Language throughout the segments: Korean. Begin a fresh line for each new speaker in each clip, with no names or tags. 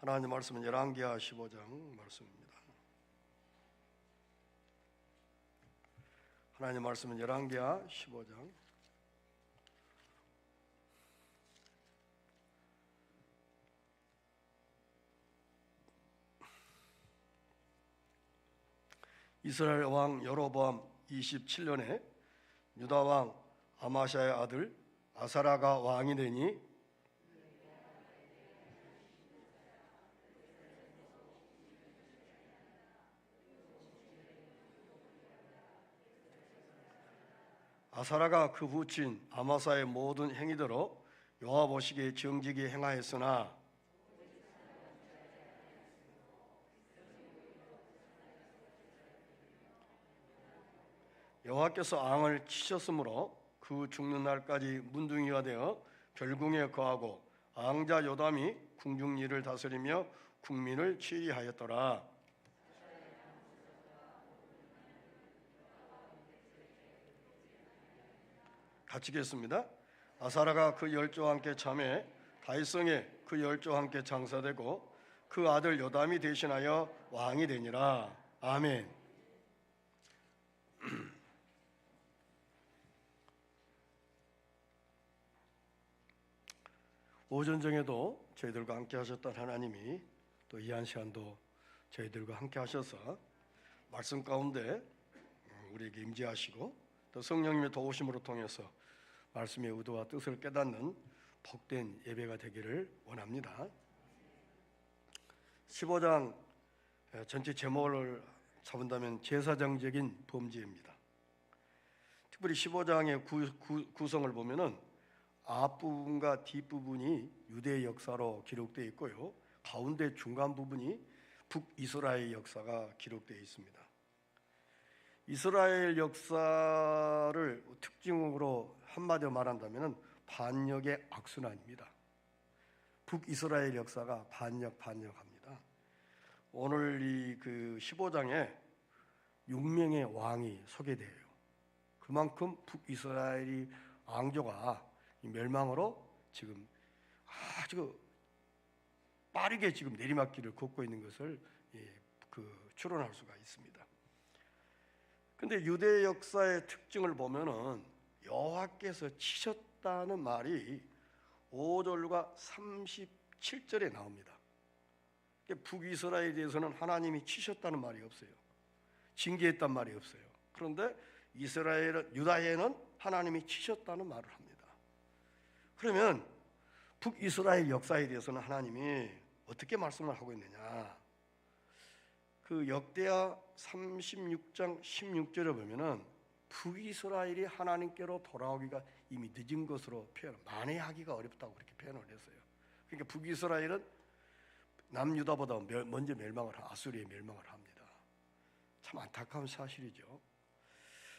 하나님 말씀은 열왕기하 15장 말씀입니다. 하나님 말씀은 열왕기하 15장 이스라엘 왕 여로보암 27년에 유다 왕 아마샤의 아들 아사라가 왕이 되니 아사라가 그 부친 아마사의 모든 행위대로 여호와 보시기에 정직히 행하였으나 여호와께서 앙을 치셨으므로 그 죽는 날까지 문둥이가 되어 별궁에 거하고 앙자 요담이 궁중리를 다스리며 국민을 치리하였더라. 같이 읽겠습니다. 아사라가 그 열조와 함께 참해 다윗성에 그 열조와 함께 장사되고 그 아들 요담이 대신하여 왕이 되니라. 아멘. 오전 정에도 저희들과 함께 하셨던 하나님이 또 이 한 시간도 저희들과 함께 하셔서 말씀 가운데 우리에게 임재하시고 또 성령님의 도우심으로 통해서 말씀의 의도와 뜻을 깨닫는 복된 예배가 되기를 원합니다. 15장 전체 제목을 잡은다면 제사장적인 범죄입니다. 특별히 15장의 구성을 보면은 앞부분과 뒷부분이 유대의 역사로 기록되어 있고요, 가운데 중간 부분이 북이스라엘 역사가 기록되어 있습니다. 이스라엘 역사를 특징으로 한마디로 말한다면 반역의 악순환입니다. 북이스라엘 역사가 반역합니다. 오늘 이 15장에 6명의 왕이 소개돼요. 그만큼 북이스라엘이 왕조가 멸망으로 지금 아주 빠르게 지금 내리막길을 걷고 있는 것을 추론할 수가 있습니다. 근데 유대 역사의 특징을 보면은 여호와께서 치셨다는 말이 5절과 37절에 나옵니다. 북이스라엘에 대해서는 하나님이 치셨다는 말이 없어요. 징계했단 말이 없어요. 그런데 유다에는 하나님이 치셨다는 말을 합니다. 그러면 북이스라엘 역사에 대해서는 하나님이 어떻게 말씀을 하고 있느냐? 그 역대하 36장 16절에 보면은 북이스라엘이 하나님께로 돌아오기가 이미 늦은 것으로 만회하기가 어렵다고 그렇게 표현을 했어요. 그러니까 북이스라엘은 남유다보다 먼저 아수리에 멸망을 합니다. 참 안타까운 사실이죠.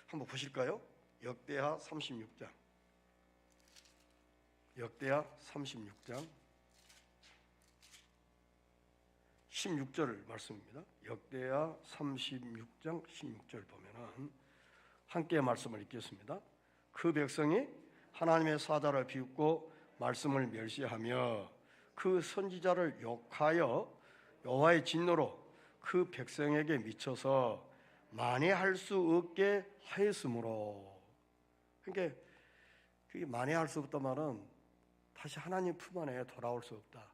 한번 보실까요? 역대하 36장 16절 말씀입니다. 역대하 36장 16절 보면은 함께 말씀을 읽겠습니다. 그 백성이 하나님의 사자를 비웃고 말씀을 멸시하며 그 선지자를 욕하여 여호와의 진노로 그 백성에게 미쳐서 만회할 수 없게 하였으므로. 그러니까 그게 만회할 수 없다 말은 다시 하나님 품 안에 돌아올 수 없다.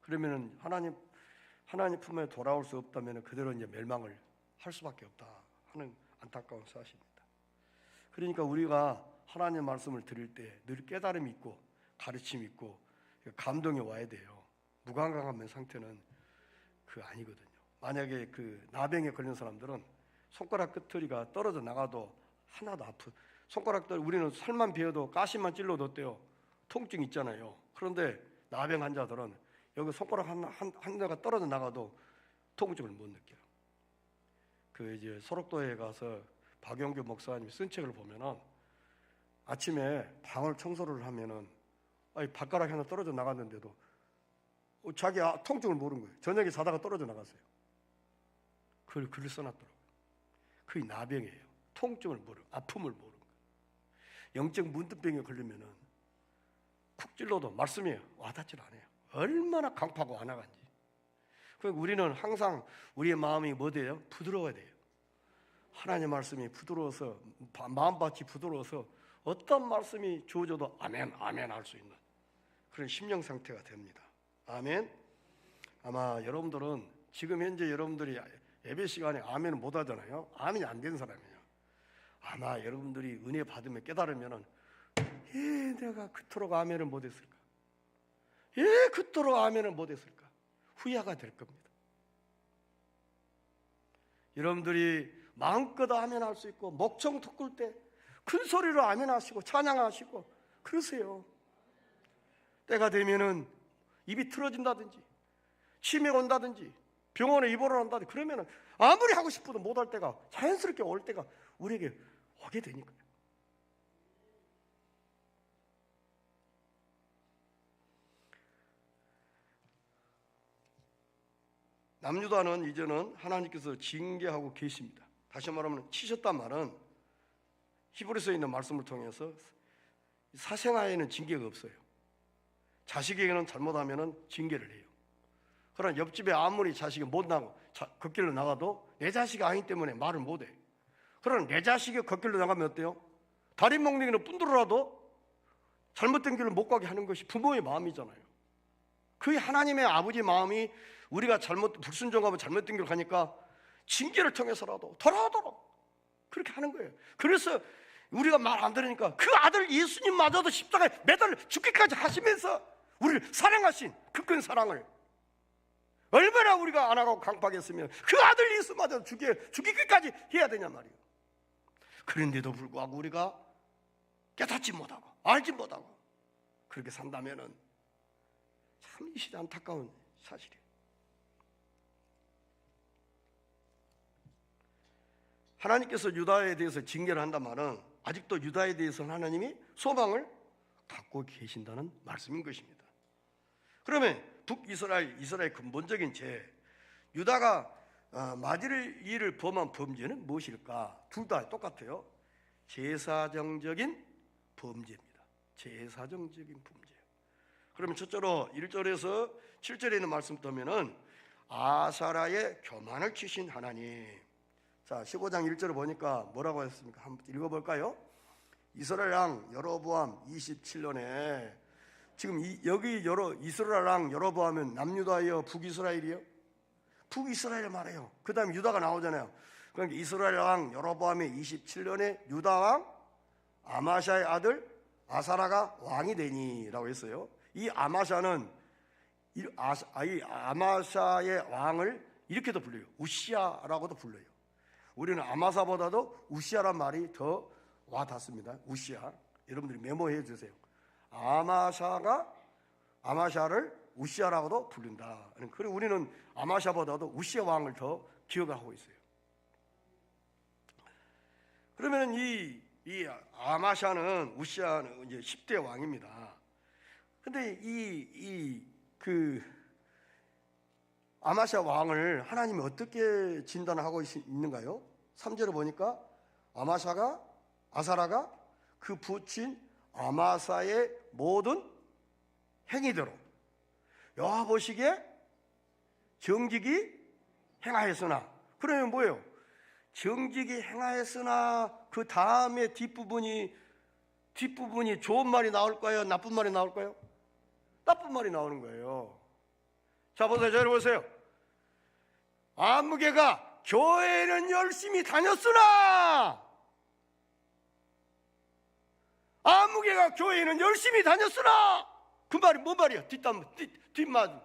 그러면은 하나님 품 안에 돌아올 수 없다면 그대로 이제 멸망을 할 수밖에 없다 하는 안타까운 사실입니다. 그러니까 우리가 하나님 말씀을 들을 때 늘 깨달음이 있고 가르침이 있고 감동이 와야 돼요. 무감각한 상태는 아니거든요. 만약에 나병에 걸린 사람들은 손가락 끝터리가 떨어져 나가도 하나도 손가락들 우리는 살만 베어도 가시만 찔러도 어때요? 통증 있잖아요. 그런데 나병 환자들은 여기 손가락 한 대가 떨어져 나가도 통증을 못 느껴요. 이제 소록도에 가서 박영규 목사님이 쓴 책을 보면은 아침에 방을 청소를 하면은 발가락 하나 떨어져 나갔는데도 자기 통증을 모르는 거예요. 저녁에 자다가 떨어져 나갔어요. 그걸 글을 써놨더라고요. 그게 나병이에요. 통증을 모르고 아픔을 모르는 거예요. 영적 문득병에 걸리면은 쿡 찔러도 말씀이 와닿질 않아요. 얼마나 강파고 안 나간지. 그러니까 우리는 항상 우리의 마음이 뭐 돼요? 부드러워야 돼요. 하나님의 말씀이 부드러워서, 마음밭이 부드러워서 어떤 말씀이 주어져도 아멘, 아멘 할 수 있는 그런 심령 상태가 됩니다. 아멘. 아마 여러분들은 지금 현재 여러분들이 예배 시간에 아멘을 못 하잖아요. 아멘이 안 된 사람이에요. 아마 여러분들이 은혜 받으면 깨달으면은 내가 그토록 아멘을 못 했을까? 그토록 아멘을 못 했을까? 후회가 될 겁니다. 여러분들이 마음껏 아멘 할 수 있고 목청 돋굴 때 큰 소리로 아멘 하시고 찬양하시고 그러세요. 때가 되면은 입이 틀어진다든지 치매가 온다든지 병원에 입원을 한다든지 그러면은 아무리 하고 싶어도 못할 때가 자연스럽게 올 때가 우리에게 오게 되니까요. 남유다는 이제는 하나님께서 징계하고 계십니다. 다시 말하면 치셨단 말은 히브리서에 있는 말씀을 통해서 사생아에는 징계가 없어요. 자식에게는 잘못하면 징계를 해요. 그러나 옆집에 아무리 자식이 못 나고 걷길로 나가도 내 자식이 아니기 때문에 말을 못해. 그러나 내 자식이 걷길로 나가면 어때요? 다리 멍둥이는 뿐더라도 잘못된 길을 못 가게 하는 것이 부모의 마음이잖아요. 그게 하나님의 아버지 마음이 우리가 불순종하고 잘못된 길을 가니까 징계를 통해서라도 돌아오도록 그렇게 하는 거예요. 그래서 우리가 말 안 들으니까 그 아들 예수님마저도 십자가에 매달려 죽기까지 하시면서 우리를 사랑하신 그 큰 사랑을 얼마나 우리가 안 하고 강박했으면 그 아들 예수마저 죽이기까지 해야 되냐 말이에요. 그런데도 불구하고 우리가 깨닫지 못하고 알지 못하고 그렇게 산다면은 참 이 시대 안타까운 사실이에요. 하나님께서 유다에 대해서 징계를 한단 말은 아직도 유다에 대해서는 하나님이 소망을 갖고 계신다는 말씀인 것입니다. 그러면 북이스라엘 근본적인 죄, 유다가 맞을 일을 범한 범죄는 무엇일까? 둘 다 똑같아요. 제사정적인 범죄입니다. 제사정적인 범죄. 그러면 첫째로 1절에서 7절에 있는 말씀 보면은 아사라의 교만을 치신 하나님. 자, 15장 1절을 보니까 뭐라고 했습니까? 한번 읽어볼까요? 이스라엘 왕 여로보암 27년에 지금 여기 이스라엘 왕 여로보암은 남유다예요? 북이스라엘이요? 북이스라엘 말해요. 그 다음에 유다가 나오잖아요. 그러니까 이스라엘 왕 여로보암의 27년에 유다 왕 아마샤의 아들 아사라가 왕이 되니라고 했어요. 이 아마샤는 아마샤의 왕을 이렇게도 불러요. 우시아라고도 불러요. 우리는 아마사보다도 우시아란 말이 더 와닿습니다. 우시아. 여러분들이 메모해 주세요. 아마샤를 우시아라고도 부른다. 그리고 우리는 아마샤보다도 우시아 왕을 더 기억하고 있어요. 그러면 이 아마샤는 우시아는 이제 10대 왕입니다. 근데 아마샤 왕을 하나님이 어떻게 진단하고 있는가요? 3절을 보니까 아사라가 그 부친 아마사의 모든 행위대로 여호와 보시기에 정직이 행하였으나, 그러면 뭐예요? 정직이 행하였으나 그 다음에 뒷부분이 좋은 말이 나올까요? 나쁜 말이 나올까요? 나쁜 말이 나오는 거예요. 자, 보세요. 잘 보세요. 아무개가 교회는 열심히 다녔으나, 아무개가 교회는 열심히 다녔으나, 그 말이 뭔 말이야? 뒷말.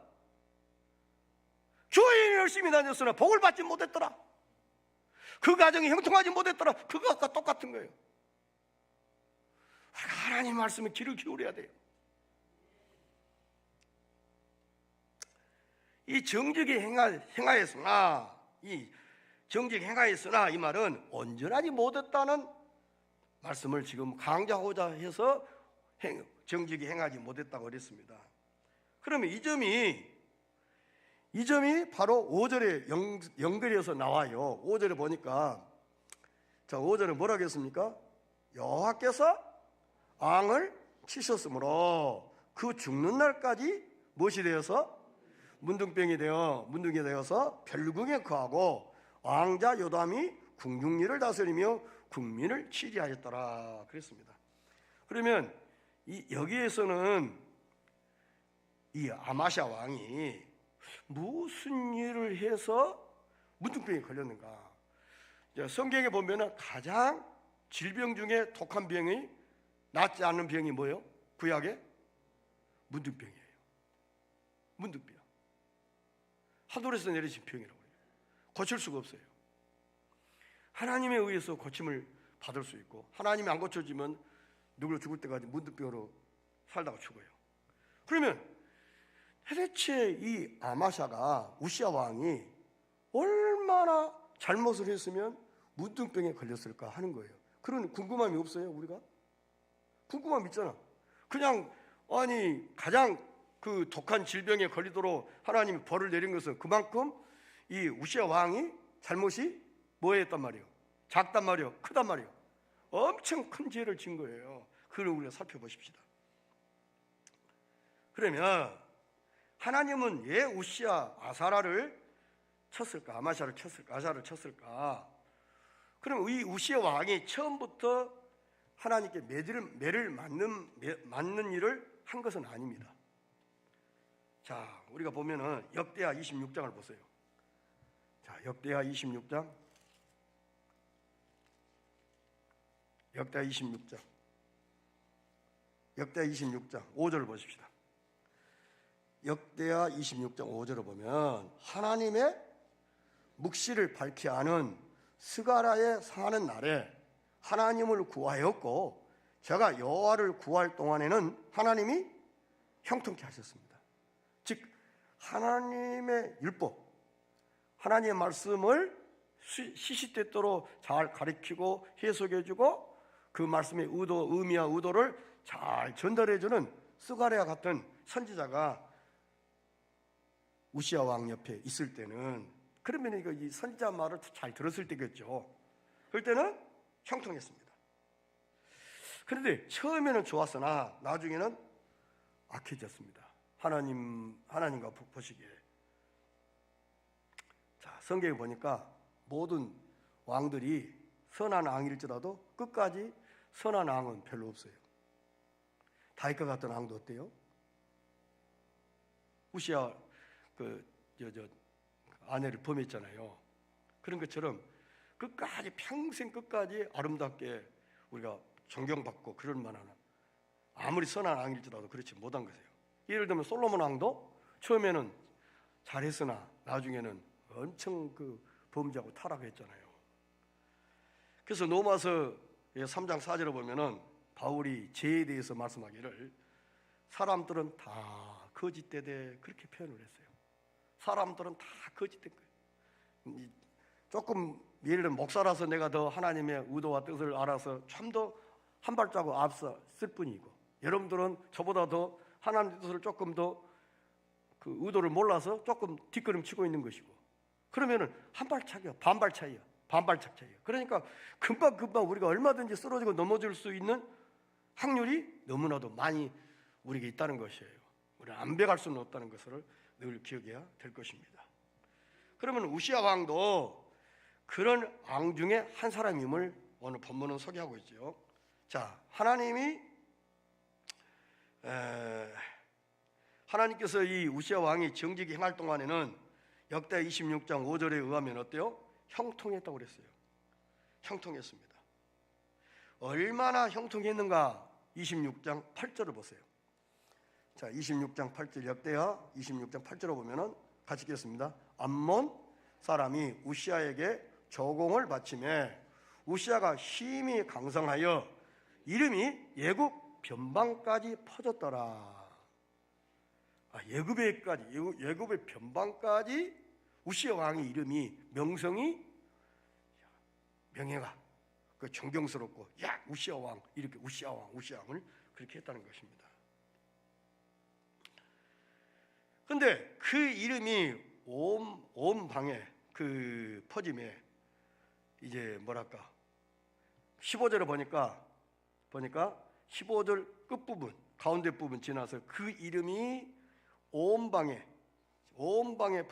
교회는 열심히 다녔으나 복을 받지 못했더라. 그 가정이 형통하지 못했더라. 그것과 똑같은 거예요. 하나님 말씀에 귀를 기울여야 돼요. 이 정직이 행하였으나, 이 말은 온전하지 못했다는 말씀을 지금 강조하고자 해서 정직이 행하지 못했다고 그랬습니다. 그러면 이 점이 바로 5절에 연결해서 나와요. 5절에 보니까, 자, 5절에 뭐라고 했습니까? 여호와께서 왕을 치셨으므로 그 죽는 날까지 무엇이 되어서 문둥병이 되어서 별궁에 거하고 왕자 요담이 궁중리를 다스리며 국민을 치리하였더라 그랬습니다. 그러면 여기에서는 이 아마샤 왕이 무슨 일을 해서 문둥병에 걸렸는가? 성경에 보면은 가장 질병 중에 독한 병이 낫지 않는 병이 뭐예요? 구약에 문둥병이에요. 문둥병. 하늘에서 내리신 병이라고 해요. 고칠 수가 없어요. 하나님에 의해서 고침을 받을 수 있고, 하나님이 안 고쳐지면 누구를 죽을 때까지 문둥병으로 살다가 죽어요. 그러면 도대체 이 아마샤가, 우시아 왕이 얼마나 잘못을 했으면 문둥병에 걸렸을까 하는 거예요. 그런 궁금함이 없어요, 우리가? 궁금함 있잖아. 그냥 가장 그 독한 질병에 걸리도록 하나님이 벌을 내린 것은 그만큼 이 우시아 왕이 잘못이 뭐였단 말이에요? 작단 말이에요? 크단 말이에요? 엄청 큰 죄를 진 거예요. 그걸 우리가 살펴보십시다. 그러면 하나님은 왜 우시아 아사라를 쳤을까? 아마샤를 쳤을까? 아사를 쳤을까? 그럼 이 우시아 왕이 처음부터 하나님께 매를 맞는 일을 한 것은 아닙니다. 자, 우리가 보면은 역대하 26장을 보세요. 자, 역대하 26장. 역대하 26장 5절을 보십시다. 역대하 26장 5절을 보면 하나님의 묵시를 밝히 아는 스가랴에 사는 날에 하나님을 구하였고, 제가 여호와를 구할 동안에는 하나님이 형통케 하셨습니다. 즉 하나님의 율법, 하나님의 말씀을 시시때때로 잘 가르치고 해석해주고 그 말씀의 의미와 의도를 잘 전달해주는 스가랴 같은 선지자가 우시아 왕 옆에 있을 때는, 그러면 이 선지자 말을 잘 들었을 때겠죠. 그럴 때는 형통했습니다. 그런데 처음에는 좋았으나 나중에는 악해졌습니다. 하나님과 보시기에. 자, 성경에 보니까 모든 왕들이 선한 왕일지라도 끝까지 선한 왕은 별로 없어요. 다윗과 같은 왕도 어때요? 우시아 아내를 범했잖아요. 그런 것처럼 평생 끝까지 아름답게 우리가 존경받고 그럴 만한, 아무리 선한 왕일지라도 그렇지 못한 것이에요. 예를 들면 솔로몬 왕도 처음에는 잘했으나 나중에는 엄청 범죄하고 타락했잖아요. 그래서 로마서 3장 4절에 보면은 바울이 죄에 대해서 말씀하기를 사람들은 다 거짓되되 그렇게 표현을 했어요. 사람들은 다 거짓된 거예요. 조금 예를 들면 목사라서 내가 더 하나님의 의도와 뜻을 알아서 좀 더 한 발자국 앞서 쓸 뿐이고, 여러분들은 저보다 더 하나님의 뜻을 조금 더 그 의도를 몰라서 조금 뒷걸음 치고 있는 것이고, 그러면은 한 발차기야, 반발 차이야, 반발짝 차이야. 그러니까 금방 우리가 얼마든지 쓰러지고 넘어질 수 있는 확률이 너무나도 많이 우리에게 있다는 것이에요. 우리는 안배갈 수는 없다는 것을 늘 기억해야 될 것입니다. 그러면 우시아 왕도 그런 왕 중에 한 사람임을 오늘 본문은 소개하고 있죠. 자, 하나님께서 이 우시아 왕이 정직히 행할 동안에는 역대 26장 5절에 의하면 어때요? 형통했다고 그랬어요. 형통했습니다. 얼마나 형통했는가? 26장 8절을 보세요. 자, 26장 8절, 역대하 26장 8절을 보면은 같이 읽겠습니다. 암몬 사람이 우시아에게 조공을 바치매 우시아가 힘이 강성하여 이름이 예굽 변방까지 퍼졌더라. 예굽의 변방까지 우시아 왕의 이름이, 명성이, 명예가 존경스럽고, 야 우시아 왕, 이렇게 우시아 왕을 그렇게 했다는 것입니다. 근데 그 이름이 온 방에 퍼짐에 이제 15절에 보니까 15절 끝부분, 가운데 부분 지나서 그 이름이 온 온 방에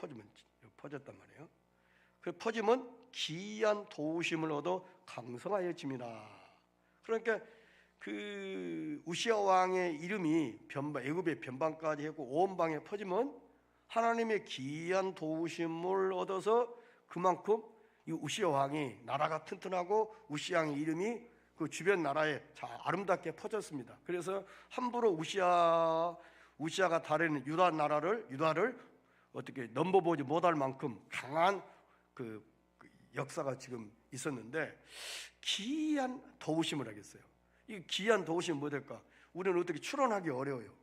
퍼졌단 말이에요. 그 퍼짐은 기이한 도우심을 얻어 강성하여짐이라. 그러니까 그 우시아 왕의 이름이 애굽의 변방까지 했고 온 방에 퍼짐은 하나님의 기이한 도우심을 얻어서 그만큼 이 우시아 왕이 나라가 튼튼하고 우시아 왕의 이름이 그 주변 나라에 아름답게 퍼졌습니다. 그래서 함부로 우시아가 다른 유다를 어떻게 넘버보지 못할 만큼 강한 그 역사가 지금 있었는데, 기이한 도우심을 하겠어요. 이 기이한 도우심이 뭐 될까? 우리는 어떻게 추론하기 어려워요.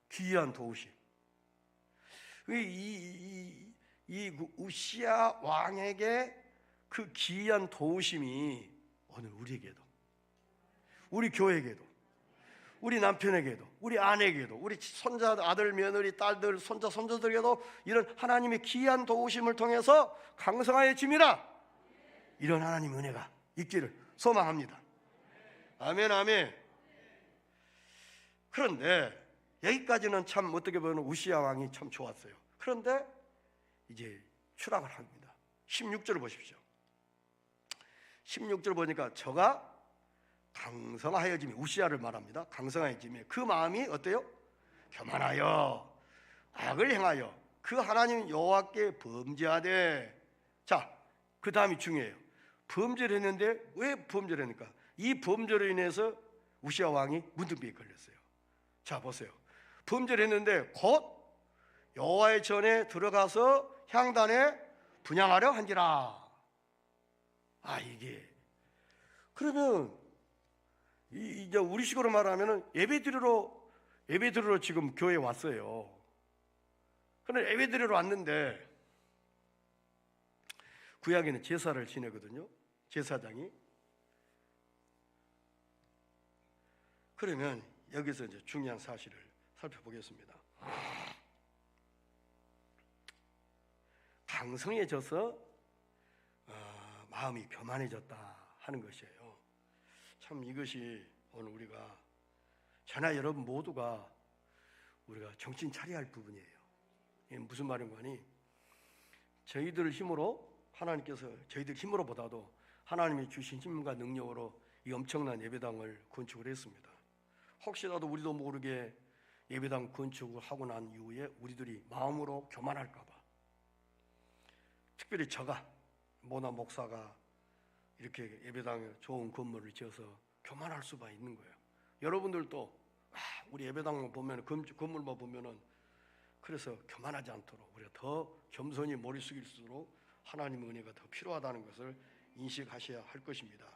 기이한 도우심. 이 우시아 왕에게 그 기이한 도우심이 오늘 우리에게도, 우리 교회에게도, 우리 남편에게도, 우리 아내에게도, 우리 손자, 아들, 며느리, 딸들, 손자, 손자들에게도 이런 하나님의 기이한 도우심을 통해서 강성하여짐이라. 이런 하나님의 은혜가 있기를 소망합니다. 아멘, 아멘. 그런데 여기까지는 참 어떻게 보면 우시아 왕이 참 좋았어요. 그런데 이제 추락을 합니다. 16절을 보십시오. 16절 보니까 저가 강성하여짐이, 우시아를 말합니다. 강성하여짐이 그 마음이 어때요? 교만하여 악을 행하여 그 하나님 여호와께 범죄하되. 자, 그 다음이 중요해요. 범죄를 했는데 왜 범죄를 했습니까? 이 범죄로 인해서 우시아 왕이 문둥병에 걸렸어요. 자, 보세요. 범죄를 했는데 곧 여호와의 전에 들어가서 향단에 분향하려 한지라. 이게 그러면 이제 우리식으로 말하면은 예배드리러 지금 교회에 왔어요. 그런데 예배드리러 왔는데 구약에는 제사를 지내거든요. 제사장이. 그러면 여기서 이제 중요한 사실을 살펴보겠습니다. 강성해져서 마음이 교만해졌다 하는 것이에요. 참 이것이 오늘 우리가 저나 여러분 모두가 우리가 정신 차려야 할 부분이에요. 이게 무슨 말인가 하니, 저희들 힘으로, 하나님께서 저희들 힘으로보다도 하나님이 주신 힘과 능력으로 이 엄청난 예배당을 건축을 했습니다. 혹시라도 우리도 모르게 예배당 건축을 하고 난 이후에 우리들이 마음으로 교만할까 봐, 특별히 저가 모나 목사가 이렇게 예배당에 좋은 건물을 지어서 교만할 수가 있는 거예요. 여러분들도 우리 예배당 보면, 건물만 보면은, 그래서 교만하지 않도록 우리가 더 겸손히 머리 숙일수록 하나님의 은혜가 더 필요하다는 것을 인식하셔야 할 것입니다.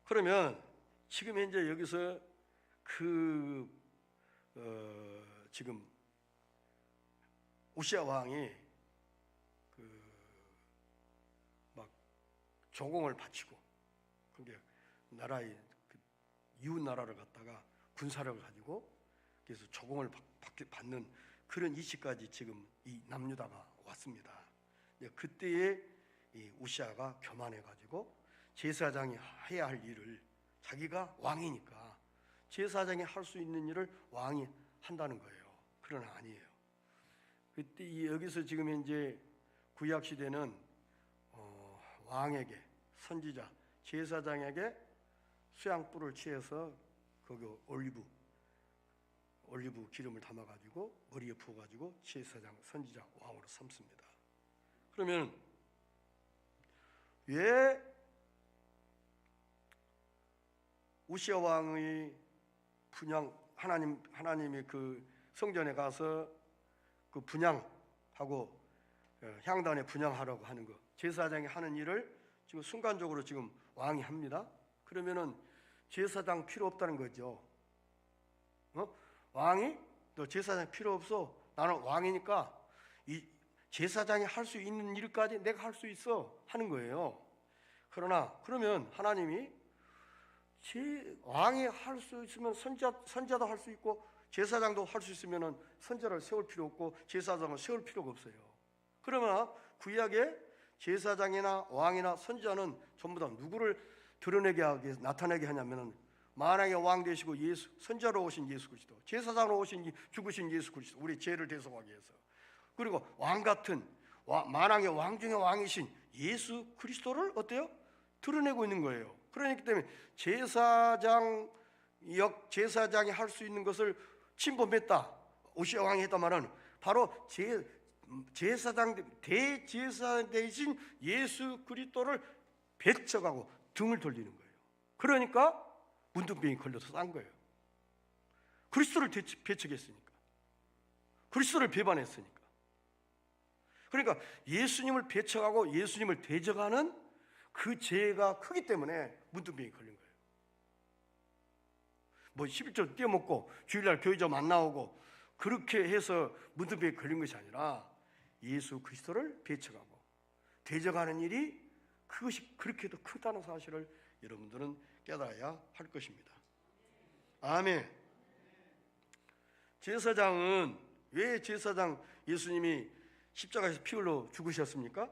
그러면 지금 현재 여기서 지금 우시아 왕이 막 조공을 바치고, 그게 나라의 이웃 나라를 갖다가 군사력을 가지고 그래서 조공을 받는 그런 이시까지 지금 이 남유다가 왔습니다. 그때에 이 우시아가 교만해가지고 제사장이 해야 할 일을, 자기가 왕이니까 제사장이 할 수 있는 일을 왕이 한다는 거예요. 그러나 아니에요. 그때 여기서 지금 현재 구약 시대는 왕에게, 선지자, 제사장에게 수양불을 취해서 거기 올리브 기름을 담아가지고 머리에 부어가지고 제사장, 선지자, 왕으로 삼습니다. 그러면 왜 우시아 왕의 분향, 하나님이 그 성전에 가서 그 분향하고 향단에 분향하라고 하는 거, 제사장이 하는 일을 지금 순간적으로 지금 왕이 합니다. 그러면은 제사장 필요 없다는 거죠. 왕이 너 제사장 필요 없어. 나는 왕이니까 이 제사장이 할 수 있는 일까지 내가 할 수 있어 하는 거예요. 그러면 하나님이 왕이 할 수 있으면 선지자도 할 수 있고 제사장도 할 수 있으면 선지자를 세울 필요 없고 제사장을 세울 필요가 없어요. 그러면 구약에 제사장이나 왕이나 선지자는 전부 다 누구를 드러내게 하기 위해서 나타내게 하냐면은 만왕의 왕 되시고 예수, 선자로 오신 예수 그리스도, 제사장으로 오신 죽으신 예수 그리스도, 우리 죄를 대속하기 위해서, 그리고 왕 같은 만왕의 왕 중의 왕이신 예수 그리스도를 어때요? 드러내고 있는 거예요. 그러기 때문에 제사장이 할 수 있는 것을 침범했다, 오시아 왕이 했단 말은 바로 대제사장 대신 예수 그리스도를 배척하고 등을 돌리는 거예요. 그러니까 문둥병이 걸려서 싼 거예요. 그리스도를 배척했으니까, 그리스도를 배반했으니까. 그러니까 예수님을 배척하고 예수님을 대적하는 그 죄가 크기 때문에 문둥병이 걸린 거예요. 뭐 11조 떼어먹고 주일날 교회 좀 안 나오고 그렇게 해서 문둥병이 걸린 것이 아니라 예수 그리스도를 배척하고 대적하는 일이 그것이 그렇게도 크다는 사실을 여러분들은 깨달아야 할 것입니다. 아멘. 제사장은 왜 예수님이 십자가에서 피 흘려 죽으셨습니까?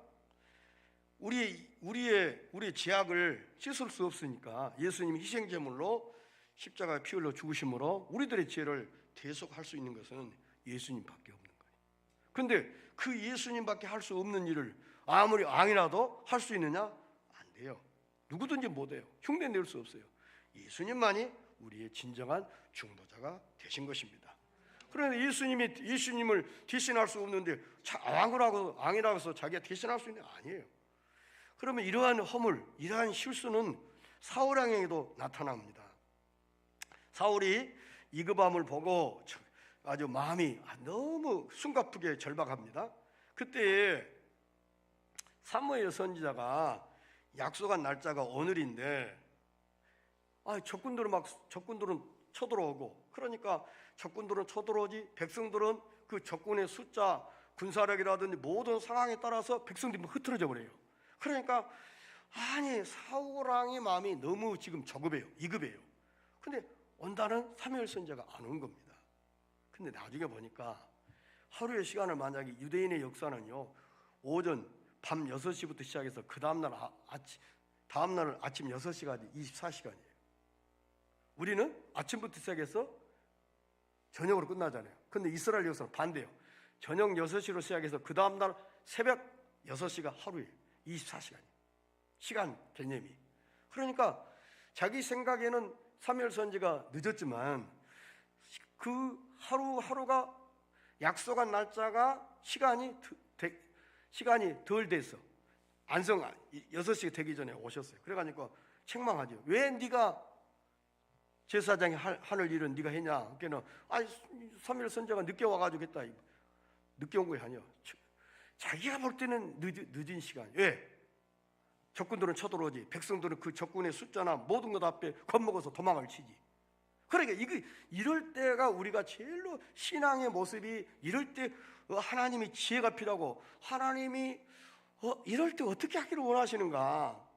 우리의 죄악을 씻을 수 없으니까 예수님이 희생제물로 십자가에 피 흘려 죽으심으로 우리들의 죄를 대속할 수 있는 것은 예수님밖에 없는 거예요. 근데 그 예수님밖에 할 수 없는 일을 아무리 왕이라도 할 수 있느냐? 안 돼요. 누구든지 못해요. 흉내 낼 수 없어요. 예수님만이 우리의 진정한 중보자가 되신 것입니다. 그런데 예수님을 대신할 수 없는데 왕이라고 해서 자기가 대신할 수 있는 게 아니에요. 그러면 이러한 허물, 이러한 실수는 사울 왕에게도 나타납니다. 사울이 이그밤을 보고 아주 마음이 너무 숨가쁘게 절박합니다. 그때 사무엘 선지자가 약속한 날짜가 오늘인데 적군들은 쳐들어오고, 그러니까 적군들은 쳐들어오지 백성들은 그 적군의 숫자, 군사력이라든지 모든 상황에 따라서 백성들이 흐트러져 버려요. 그러니까 사울 왕의 마음이 너무 지금 이급해요. 근데 온다는 사무엘 선지자가 안 온 겁니다. 근데 나중에 보니까 하루의 시간을 만약에 유대인의 역사는요, 오전 밤 6시부터 시작해서 그 다음날 아침 6시까지 24시간이에요. 우리는 아침부터 시작해서 저녁으로 끝나잖아요. 근데 이스라엘 역사는 반대예요. 저녁 6시로 시작해서 그 다음날 새벽 6시가 하루에 24시간이에요. 시간 개념이. 그러니까 자기 생각에는 사무엘 선지가 늦었지만 그 하루하루가 약속한 날짜가 시간이 덜 돼서 안성 6시가 되기 전에 오셨어요. 그래가지고 책망하죠. 왜 네가 제사장이 하늘 일은 네가 했냐? 그러니까 사무엘 선지자가 늦게 와가지고 했다. 늦게 온 거야 아니요. 자기가 볼 때는 늦은 시간. 왜? 적군들은 쳐들어오지. 백성들은 그 적군의 숫자나 모든 것 앞에 겁먹어서 도망을 치지. 그러니까 이럴 때가 우리가 제일로 신앙의 모습이, 이럴 때 하나님이 지혜가 필요하고, 하나님이 이럴 때 어떻게 하기를 원하시는가.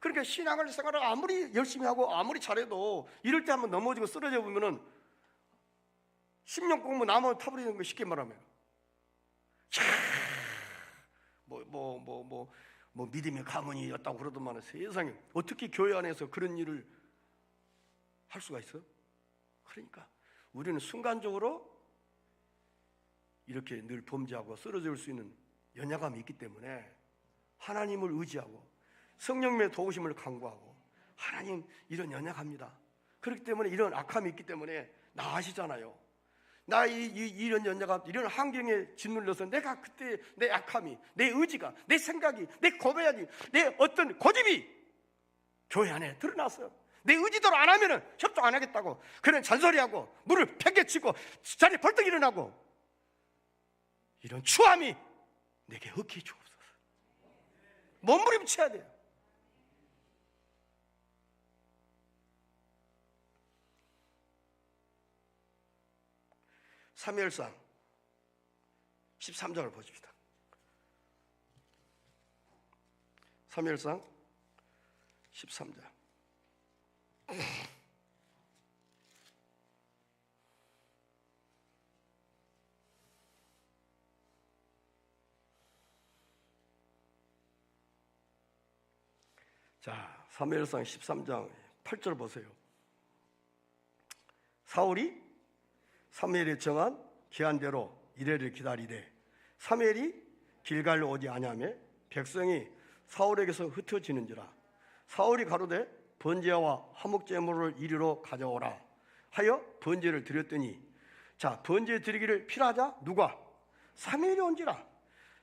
그러니까 신앙을 생활을 아무리 열심히 하고 아무리 잘해도 이럴 때 한번 넘어지고 쓰러져 보면은 10년 공부 나무 타버리는 거 쉽게 말하면 믿음의 가문이었다고 그러더만 세상에 어떻게 교회 안에서 그런 일을 할 수가 있어? 그러니까 우리는 순간적으로 이렇게 늘 범죄하고 쓰러질 수 있는 연약함이 있기 때문에 하나님을 의지하고 성령님의 도우심을 간구하고, 하나님 이런 연약합니다. 그렇기 때문에 이런 악함이 있기 때문에 나 아시잖아요. 나 이런 연약함, 이런 환경에 짓눌려서 내가 그때 내 약함이, 내 의지가, 내 생각이, 내 고백이, 내 어떤 고집이 교회 안에 드러났어요. 내 의지대로 안 하면은 협조 안 하겠다고 그런 잔소리하고 물을 팽개치고 자리에 벌떡 일어나고, 이런 추함이 내게 없게 주옵소서. 몸부림쳐야 돼요. 사무엘상 13장을 보십시다. 사무엘상 13장. 자, 사무엘상 13장 8절 보세요. 사울이 사무엘이 정한 기한대로 이레를 기다리되 사무엘이 길갈로 오지 아니하며 백성이 사울에게서 흩어지는지라. 사울이 가로되 번제와 화목제물을 이리로 가져오라 하여 번제를 드렸더니, 자, 번제 드리기를 필하자 누가? 사무엘이 온지라.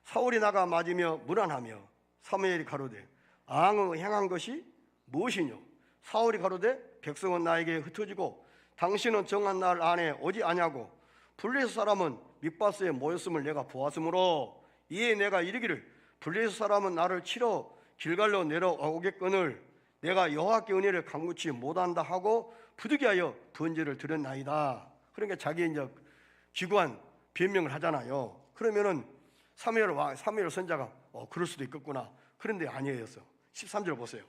사울이 나가 맞으며 문안하며 사무엘이 가로되 앙의 행한 것이 무엇이뇨? 사울이 가로되 백성은 나에게 흩어지고 당신은 정한 날 안에 오지 아니하고 블레셋 사람은 믹바스에 모였음을 내가 보았으므로 이에 내가 이르기를 블레셋 사람은 나를 치러 길갈로 내려오겠거늘 내가 여호와께 은혜를 감구치 못한다 하고 부득이하여 번제를 드렸나이다. 그러니까 자기 이제 기구한 변명을 하잖아요. 그러면은 사무엘 선자가 그럴 수도 있겠구나. 그런데 아니었어. 13절 보세요.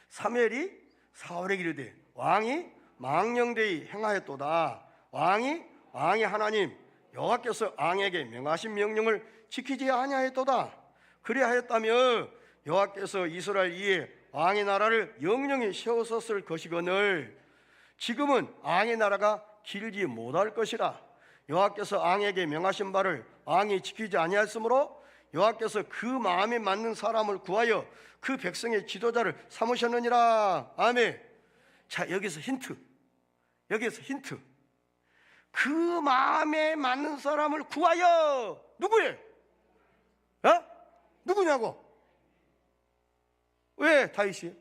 사무엘이 사울에게 이르되 왕이 망령되이 행하였도다. 왕이 하나님 여호와께서 왕에게 명하신 명령을 지키지 아니하였도다. 그리하였다며 여호와께서 이스라엘 위에 왕의 나라를 영영히 세우셨을 것이거늘 지금은 왕의 나라가 길지 못할 것이라. 여호와께서 왕에게 명하신 바를 왕이 지키지 아니하였으므로 여호와께서 그 마음에 맞는 사람을 구하여 그 백성의 지도자를 삼으셨느니라. 아멘. 자, 여기서 힌트. 그 마음에 맞는 사람을 구하여. 누구예요? 누구냐고? 왜 다윗이에요?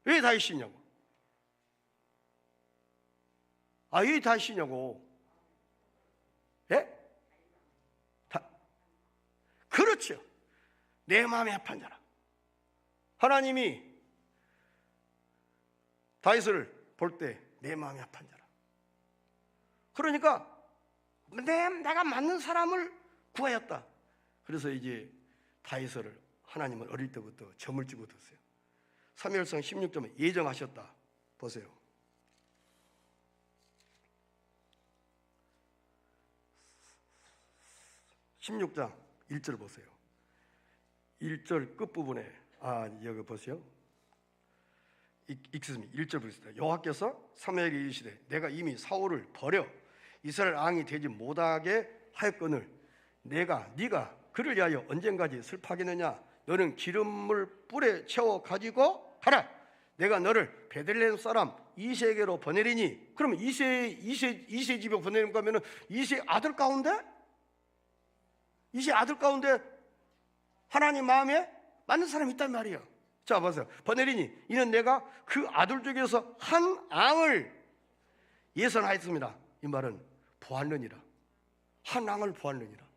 왜 다윗이냐고? 왜 다윗이냐고? 예? 그렇죠. 내 마음에 합한 자라. 하나님이 다윗을 볼 때 내 마음에 합한 자라. 그러니까 내가 맞는 사람을 구하였다. 그래서 이제 다윗을 하나님은 어릴 때부터 점을 찍어 뒀어요. 사무엘상 16점에 예정하셨다. 보세요. 16장 1절 보세요. 1절 끝부분에 여기 보세요. 읽습니다. 1절 보겠습니다. 여호와께서 사무엘에게 이르시되 내가 이미 사울을 버려 이스라엘 왕이 되지 못하게 하였거늘 네가 그를 위하여 언젠까지 슬퍼하겠느냐? 너는 기름을 뿔에 채워 가지고 가라. 내가 너를 베들레헴 사람 이새에게로 보내리니. 그러면 이새 집에 보내는 거면은 이새 아들 가운데 하나님 마음에 맞는 사람이 있단 말이에요. 자, 보세요. 보내리니 이는 내가 그 아들 중에서 한 앙을 예선하였습니다. 이 말은 보았느니라. 한 앙을 보았느니라.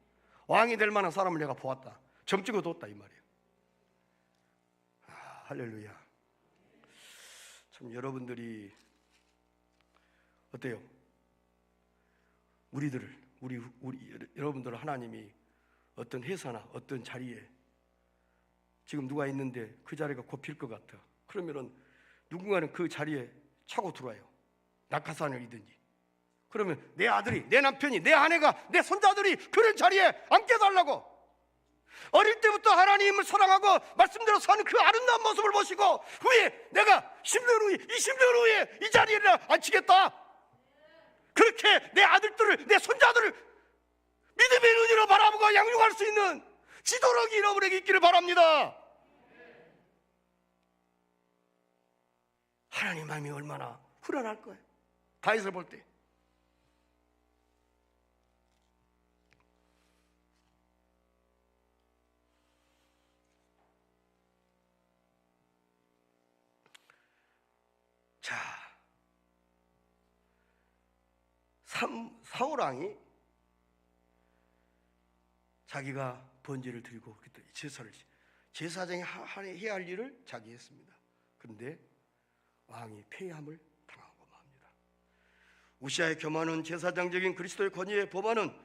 왕이 될 만한 사람을 내가 보았다. 점 찍어뒀다 이 말이에요. 할렐루야. 참 여러분들이 어때요? 우리 여러분들 하나님이 어떤 회사나 어떤 자리에 지금 누가 있는데 그 자리가 곧 빌 것 같아. 그러면은 누군가는 그 자리에 차고 들어와요. 낙하산이든지. 그러면 내 아들이, 내 남편이, 내 아내가, 내 손자들이 그런 자리에 앉혀달라고. 어릴 때부터 하나님을 사랑하고 말씀대로 사는 그 아름다운 모습을 보시고 후에 내가 10년 후에 20년 후에 이 자리에 앉히겠다. 그렇게 내 아들들을, 내 손자들을 믿음의 눈으로 바라보고 양육할 수 있는 지도록이 여러분에게 있기를 바랍니다. 하나님 마음이 얼마나 후련할 거예요. 다윗을 볼 때. 자, 사울 왕이 자기가 번제를 드리고 제사장이 해야 할 일을 자기 했습니다. 그런데 왕이 패함을 당하고 맙니다. 우시아의 교만은 제사장적인 그리스도의 권위에 범하는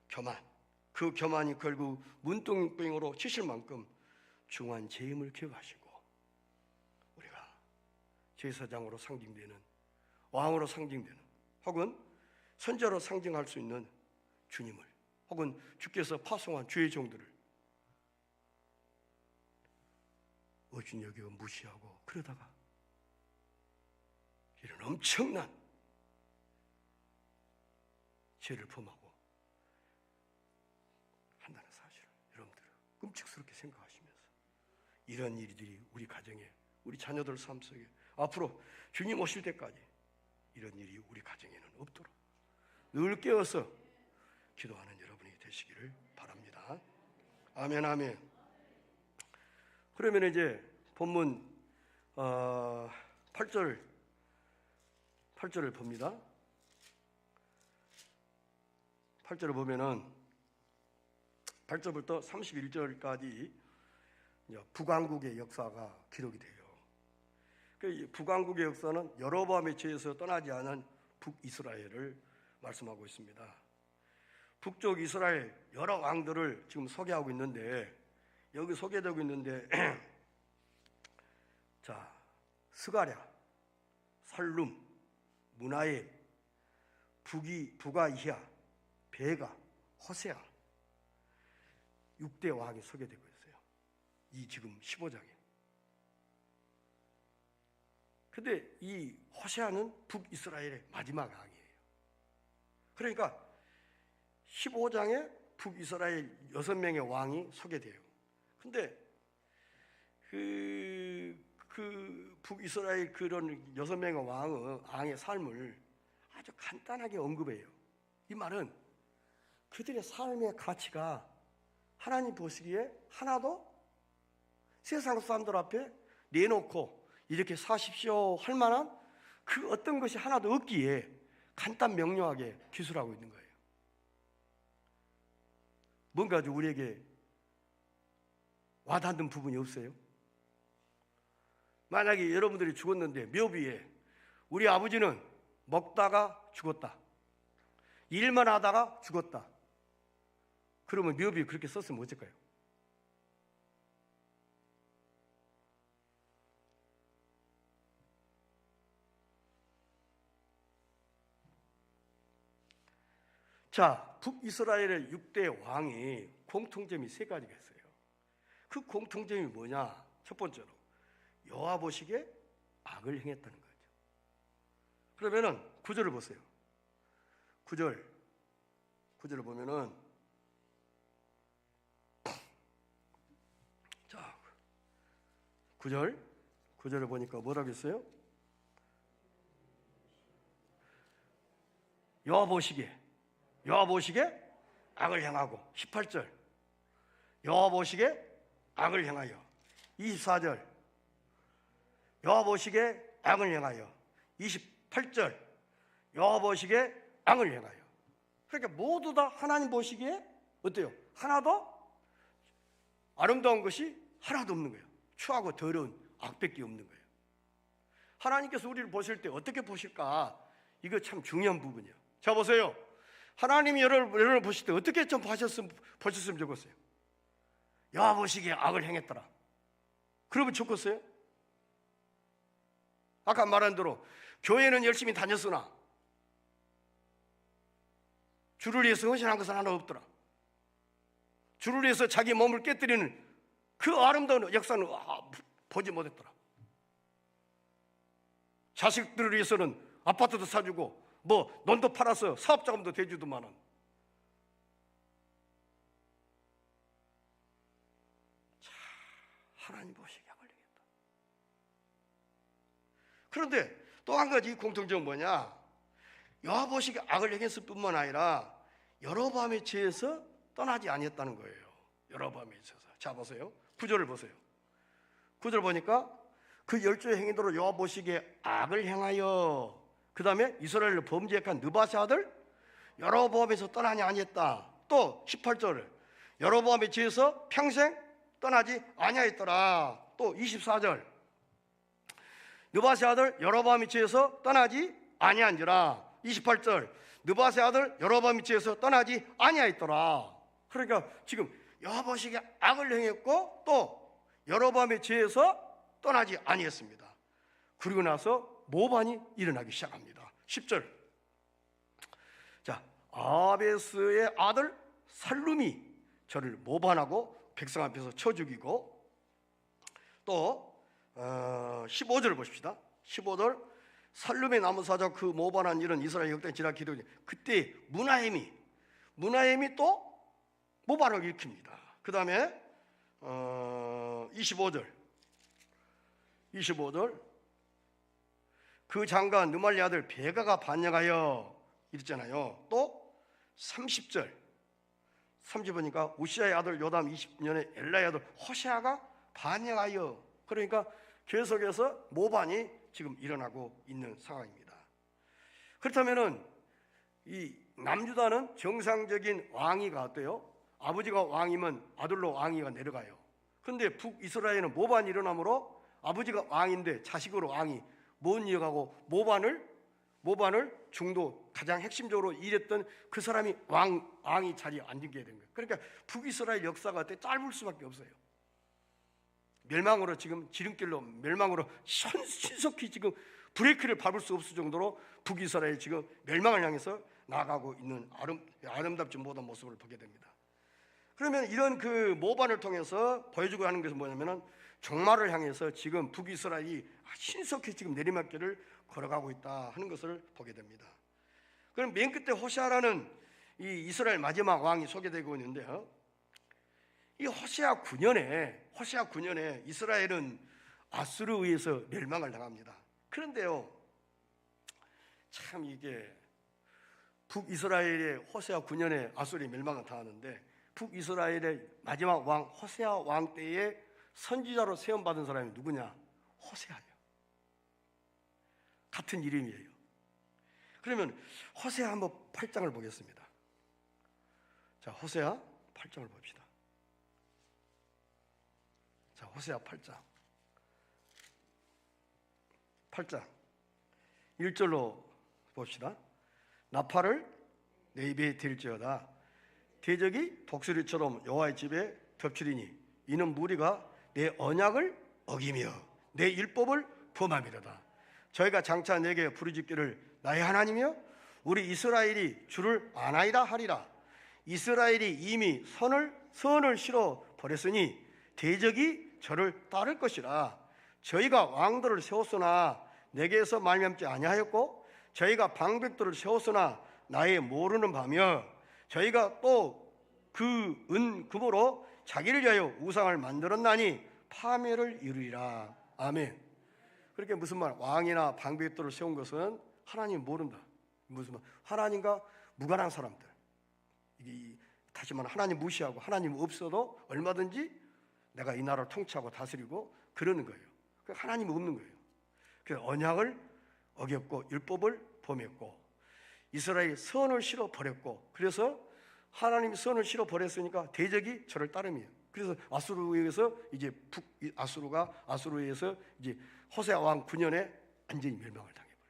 교만, 그 교만이 결국 문둥병으로 치실 만큼 중한 죄임을 기억하시고 우리가 제사장으로 상징되는, 왕으로 상징되는, 혹은 선자로 상징할 수 있는 주님을, 혹은 주께서 파송한 주의 종들을 어준 여기고 무시하고 그러다가 이런 엄청난 죄를 범하고 한다는 사실을 여러분들 끔찍스럽게 생각하시면서 이런 일들이 우리 가정에, 우리 자녀들 삶 속에 앞으로 주님 오실 때까지 이런 일이 우리 가정에는 없도록 늘 깨어서 기도하는 여러분이 되시기를 바랍니다. 아멘, 아멘. 그러면 이제 본문 8절을 봅니다. 8절을 보면은 8절부터 31절까지 북왕국의 역사가 기록이 돼요. 그 북왕국의 역사는 여로보암의 죄에서 떠나지 않은 북이스라엘을 말씀하고 있습니다. 북쪽 이스라엘 여러 왕들을 지금 소개하고 있는데, 여기 소개되고 있는데 자, 스가랴, 살룸, 무나엘, 부가이야, 베가, 호세아 6대 왕이 소개되고 있어요. 이 지금 15장에. 근데 이 호세아는 북이스라엘의 마지막 왕이에요. 그러니까 15장에 북이스라엘 6명의 왕이 소개돼요. 근데 그 북이스라엘 그런 6명의 왕의 삶을 아주 간단하게 언급해요. 이 말은 그들의 삶의 가치가 하나님 보시기에 하나도 세상 사람들 앞에 내놓고 이렇게 사십시오 할 만한 그 어떤 것이 하나도 없기에 간단 명료하게 기술하고 있는 거예요. 뭔가 좀 우리에게 와닿는 부분이 없어요? 만약에 여러분들이 죽었는데 묘비에 우리 아버지는 먹다가 죽었다, 일만 하다가 죽었다, 그러면 묘비에 그렇게 썼으면 어쩔까요? 자, 북이스라엘의 6대 왕이 공통점이 3가지가 있어요. 그 공통점이 뭐냐? 첫 번째로 여호와 보시기에 악을 행했다는 거죠. 그러면은 9절을 보세요. 9절을 보면은 자, 9절을 보니까 뭐라고 했어요? 여호와 보시기에 악을 행하고, 18절 여호와 보시기에 악을 행하여, 24절 여호와 보시기에 악을 행하여, 28절 여호와 보시기에 악을 행하여. 그러니까 모두 다 하나님 보시기에 어때요? 하나도 아름다운 것이 하나도 없는 거예요. 추하고 더러운 악밖에 없는 거예요. 하나님께서 우리를 보실 때 어떻게 보실까? 이거 참 중요한 부분이에요. 자, 보세요. 하나님이 여러분을 보실 때 어떻게 좀 보셨으면 좋겠어요? 여호와 보시기에 악을 행했더라, 그러면 좋겠어요? 아까 말한 대로 교회는 열심히 다녔으나 주를 위해서 헌신한 것은 하나 없더라, 주를 위해서 자기 몸을 깨뜨리는 그 아름다운 역사는 보지 못했더라, 자식들을 위해서는 아파트도 사주고 뭐 논도 팔아서 사업자금도 대주더만은 하나님 보시기에 악을 행했다. 그런데 또 한 가지 공통점은 뭐냐? 여호와 보시기에 악을 행했을 뿐만 아니라 여로보암의 죄에서 떠나지 아니했다는 거예요. 여로보암의 죄에서. 자, 보세요. 9절을 보세요. 9절 보니까 그 열조의 행위대로 여호와 보시기에 악을 행하여, 그 다음에 이스라엘을 범죄한 느바세 아들 여로보암에서 떠나지 아니했다. 또 18절을 여로보암의 죄에서 평생 떠나지 아니하였더라. 또 24절 느바세 아들 여로보암의 죄에서 떠나지 아니한지라. 28절 느바세 아들 여로보암의 죄에서 떠나지 아니하였더라. 그러니까 지금 여호와 보시기에 악을 행했고 또 여로보암의 죄에서 떠나지 아니했습니다. 그리고 나서 모반이 일어나기 시작합니다. 10절 자, 아베스의 아들 살룸이 저를 모반하고 백성 앞에서 쳐 죽이고, 또 15절을 보십시다. 15절 살룸의 나무 사자 그 모반한 일은 이스라엘 역대 지나 기록이 그때 무나헬이 또 모반을 일으킵니다. 그 다음에 25절 그 장가 느말리 아들 베가가 반역하여 이랬잖아요. 또 30절 30보니까 우시아의 아들 요담 20년에 엘라의 아들 호세아가 반역하여, 그러니까 계속해서 모반이 지금 일어나고 있는 상황입니다. 그렇다면은 이 남유다는 정상적인 왕위가 어때요? 아버지가 왕이면 아들로 왕위가 내려가요. 그런데 북이스라엘은 모반이 일어나므로 아버지가 왕인데 자식으로 왕이 못 이어가고 모반을 중도 가장 핵심적으로 일했던 그 사람이 왕이 자리에 앉게 된 거예요. 그러니까 북이스라엘 역사가 짧을 수밖에 없어요. 멸망으로 지금 지름길로 멸망으로 신속히 지금 브레이크를 밟을 수 없을 정도로 북이스라엘이 지금 멸망을 향해서 나아가고 있는 아름답지 못한 모습을 보게 됩니다. 그러면 이런 그 모반을 통해서 보여주고 하는 것은 뭐냐면은 종말을 향해서 지금 북이스라엘이 신속히 지금 내리막길을 걸어가고 있다 하는 것을 보게 됩니다. 그럼 맨 끝에 호세아라는 이 이스라엘 마지막 왕이 소개되고 있는데요. 이 호세아 9년에 이스라엘은 아수르에 의해서 멸망을 당합니다. 그런데요, 참 이게 북이스라엘의 호세아 9년에 아수르에 멸망을 당하는데 북이스라엘의 마지막 왕 호세아 왕 때에 선지자로 세움받은 사람이 누구냐? 호세아예요. 같은 이름이에요. 그러면 호세아 한번 8장을 보겠습니다. 자, 호세아 8장을 봅시다. 자, 호세아 8장 1절로 봅시다. 나팔을 내 입에 댈지어다. 대적이 독수리처럼 여호와의 집에 덮치리니 이는 무리가 내 언약을 어기며 내 율법을 범함이로다. 저희가 장차 내게 부르짖기를 나의 하나님이여 우리 이스라엘이 주를 아나이다 하리라. 이스라엘이 이미 선을 실어 버렸으니 대적이 저를 따를 것이라. 저희가 왕들을 세웠으나 내게서 말미암지 아니하였고 저희가 방백들을 세웠으나 나의 모르는 바며 저희가 또 그 금으로 자기를 위하여 우상을 만들었나니 파멸을 이루리라. 아멘. 그렇게 무슨 말? 왕이나 방백들을 세운 것은 하나님 모른다. 무슨 말? 하나님과 무관한 사람들. 이게 다시 말하면 하나님 무시하고 하나님 없어도 얼마든지 내가 이 나라를 통치하고 다스리고 그러는 거예요. 하나님 없는 거예요. 그 언약을 어겼고 율법을 범했고 이스라엘이 선을 실어 버렸고, 그래서 하나님이 선을 실어 버렸으니까 대적이 저를 따름이에요. 그래서 아수르에 의해서 이제 아수르에 의해서 이제 호세아 왕 9년에 완전히 멸망을 당해버려요.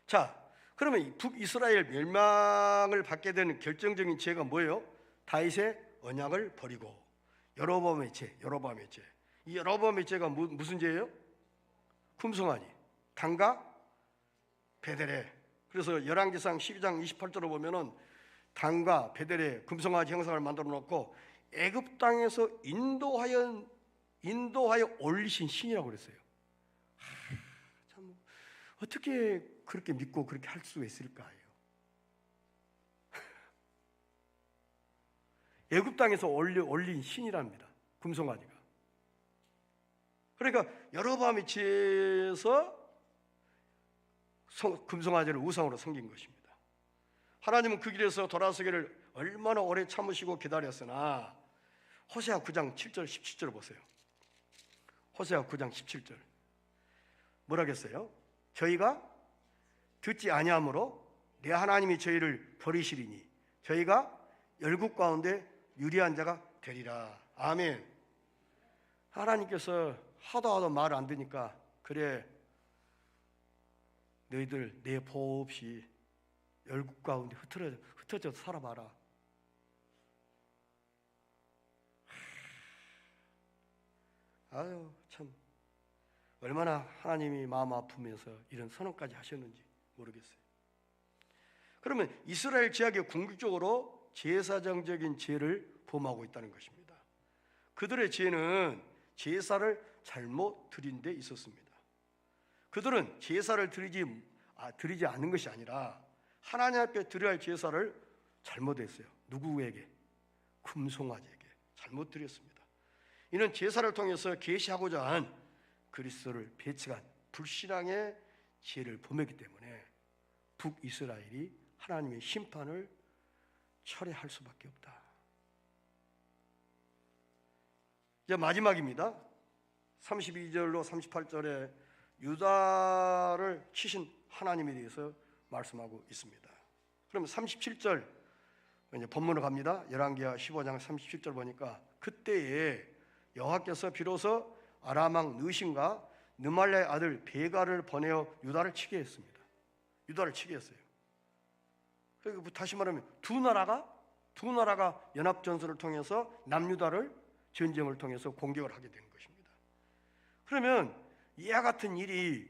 자, 그러면 북이스라엘 멸망을 받게 되는 결정적인 죄가 뭐예요? 다윗의 언약을 버리고 여로보암의 죄. 이 여로보암의 죄가 무슨 죄예요? 금송아지, 단과 베델에. 그래서 열왕기상 12장 28절을 보면은 단과 베델에 금송아지 형상을 만들어 놓고 애굽 땅에서 인도하여 올리신 신이라고 그랬어요. 참 어떻게 그렇게 믿고 그렇게 할 수 있을까요? 애굽 땅에서 올린 신이랍니다. 금송아지가. 그러니까 여로보암이 지에서 금송아지를 우상으로 섬긴 것입니다. 하나님은 그 길에서 돌아서기를 얼마나 오래 참으시고 기다렸으나 호세아 9장 7절 17절 보세요. 호세아 9장 17절 뭐라겠어요? 저희가 듣지 아니함으로 내 하나님이 저희를 버리시리니 저희가 열국 가운데 유리한 자가 되리라. 아멘. 하나님께서 하도 말을 안 듣니까 그래 너희들 내 보호 없이 열국 가운데 흩어져서 살아봐라. 아유 참 얼마나 하나님이 마음 아프면서 이런 선언까지 하셨는지 모르겠어요. 그러면 이스라엘 제약의 궁극적으로 제사장적인 죄를 범하고 있다는 것입니다. 그들의 죄는 제사를 잘못 드린 데 있었습니다. 그들은 제사를 드리지 않는 것이 아니라 하나님 앞에 드려야 할 제사를 잘못했어요. 누구에게? 금송아지에게 잘못 드렸습니다. 이는 제사를 통해서 계시하고자 한 그리스도를 배척한 불신앙의 죄를 범했기 때문에 북이스라엘이 하나님의 심판을 철회할 수밖에 없다. 이제 마지막입니다. 32절로 38절에 유다를 치신 하나님에 대해서 말씀하고 있습니다. 그럼 37절 이제 본문으로 갑니다. 열왕기하 15장 37절 보니까 그때에 여호와께서 비로소 아람 왕 느신과 느말랴의 아들 베가를 보내어 유다를 치게 했습니다. 유다를 치게 했어요. 그리고 다시 말하면 두 나라가 연합 전선을 통해서 남유다를 전쟁을 통해서 공격을 하게 된 것입니다. 그러면 이와 같은 일이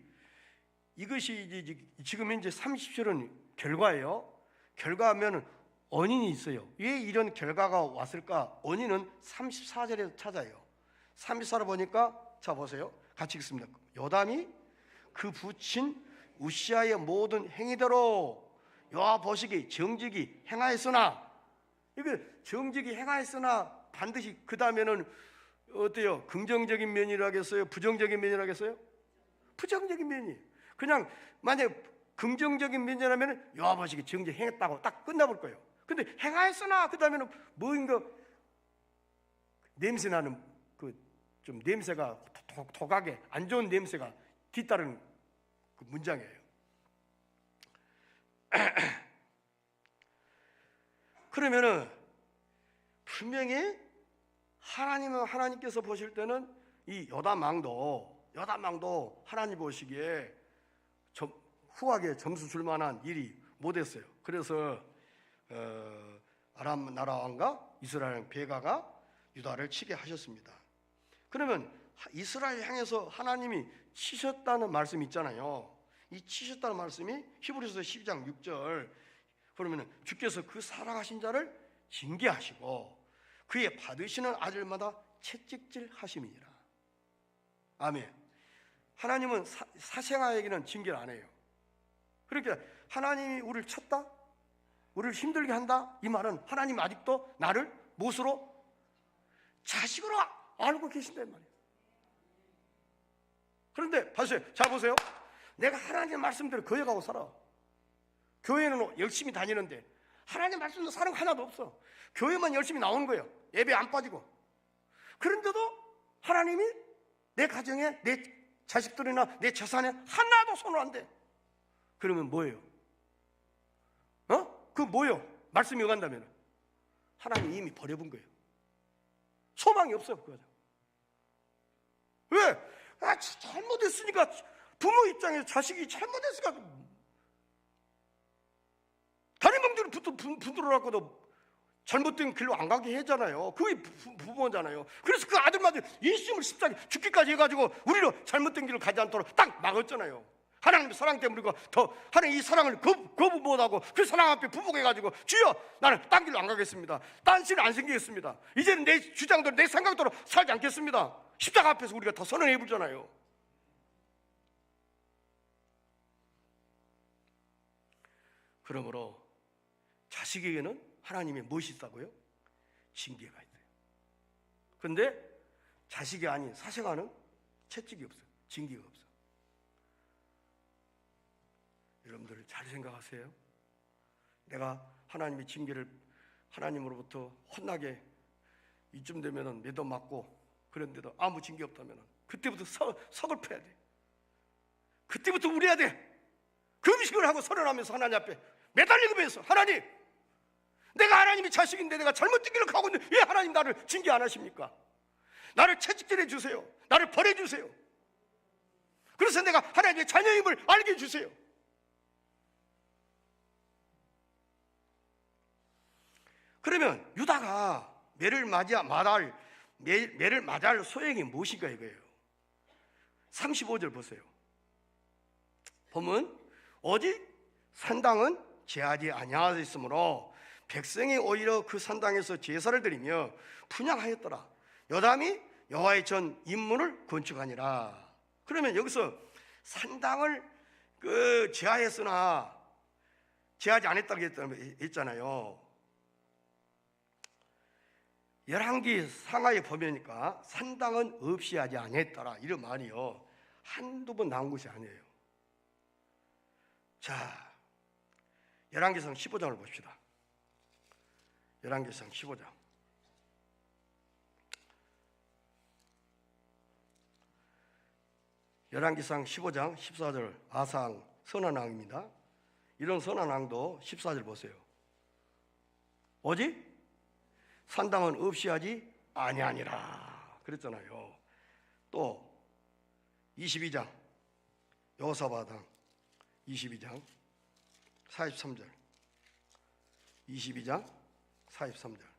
이것이 지금 현재 30절은 결과예요. 결과하면 원인이 있어요. 왜 이런 결과가 왔을까? 원인은 34절에서 찾아요. 34를 보니까 자 보세요. 같이 읽습니다. 요담이 그 부친 우시아의 모든 행위대로 여호와 보시기 정직이 행하였으나, 이거 정직이 행하였으나 반드시 그 다음에는 어때요? 긍정적인 면이라겠어요? 부정적인 면이라겠어요? 부정적인 면이. 그냥 만약에 긍정적인 면이라면 여호와 보시기 정직 행했다고 딱 끝나볼 거예요. 근데 행하였으나 그 다음에는 뭐인가 냄새나는 그 좀 냄새가 독하게 안 좋은 냄새가 뒤따르는 그 문장이에요. 그러면은 분명히 하나님께서 보실 때는 이 요담 왕도 하나님 보시기에 후하게 점수 줄 만한 일이 못했어요. 그래서 아람 나라 왕과 이스라엘 왕 베가가 유다를 치게 하셨습니다. 그러면 이스라엘 향해서 하나님이 치셨다는 말씀이 있잖아요. 이 치셨다는 말씀이 히브리서 12장 6절, 그러면 주께서 그 살아가신 자를 징계하시고 그의 받으시는 아들마다 채찍질 하심이니라. 아멘. 하나님은 사생아에게는 징계를 안 해요. 그러니까 하나님이 우리를 쳤다, 우리를 힘들게 한다, 이 말은 하나님 아직도 나를 무엇으로? 자식으로 알고 계신단 말이에요. 그런데 봐주세요. 자 보세요. 내가 하나님의 말씀대로 거역하고 살아. 교회는 열심히 다니는데 하나님 말씀도 사는 거 하나도 없어. 교회만 열심히 나오는 거예요. 예배 안 빠지고. 그런데도 하나님이 내 가정에, 내 자식들이나 내 재산에 하나도 손을 안 대. 그러면 뭐예요? 그 뭐예요? 말씀이 오간다면 하나님이 이미 버려본 거예요. 소망이 없어요. 그거죠. 왜? 잘못했으니까, 부모 입장에서 자식이 잘못했으니까 다른 방들을 붙들어갖고도 잘못된 길로 안 가게 하잖아요. 그게 부모잖아요. 그래서 그 아들마저 예수님을 십자가에 죽기까지 해가지고 우리로 잘못된 길을 가지 않도록 딱 막았잖아요. 하나님의 사랑 때문에 우리가 더 하나님 이 사랑을 거부 못하고 그 사랑 앞에 부복해가지고 주여 나는 딴 길로 안 가겠습니다. 딴 신 안 생기겠습니다. 이제는 내 주장대로 내 생각대로 살지 않겠습니다. 십자가 앞에서 우리가 더 선언해 보잖아요. 그러므로 자식에게는 하나님의 무엇이 있다고요? 징계가 있어요. 그런데 자식이 아닌 사생아는 채찍이 없어요. 징계가 없어요. 여러분들 잘 생각하세요. 내가 하나님의 징계를 하나님으로부터 혼나게 이쯤 되면은 매도 맞고 그런데도 아무 징계 없다면은 그때부터 서글퍼야 돼. 그때부터 울어야 돼. 금식을 하고 선언하면서 하나님 앞에 매달리면서 하나님, 내가 하나님의 자식인데 내가 잘못된 길을 가고 있는데 왜 하나님 나를 징계 안 하십니까? 나를 채찍질해 주세요. 나를 버려주세요. 그래서 내가 하나님의 자녀임을 알게 해주세요. 그러면 유다가 매를 맞이할 소행이 무엇인가 이거예요. 35절 보세요. 보면 오직 산당은 제하지 아니하였으므로 백성이 오히려 그 산당에서 제사를 드리며 분향하였더라. 요담이 여호와의 전 임문을 건축하니라. 그러면 여기서 산당을 제하했으나 제하지 않았다고 했잖아요. 열왕기 상하에 보면니까 산당은 없이 하지 않았더라 이런 말이요, 한두 번 나온 것이 아니에요. 자, 열왕기상 15장을 봅시다. 열왕기상 15장. 열왕기상 15장 14절, 아상 선한 왕입니다. 이런 선한 왕도 14절 보세요. 오직 산당은 없이 하지 아니하니라 그랬잖아요. 또 22장 여호사밧 왕 22장 43절, 22장 43절.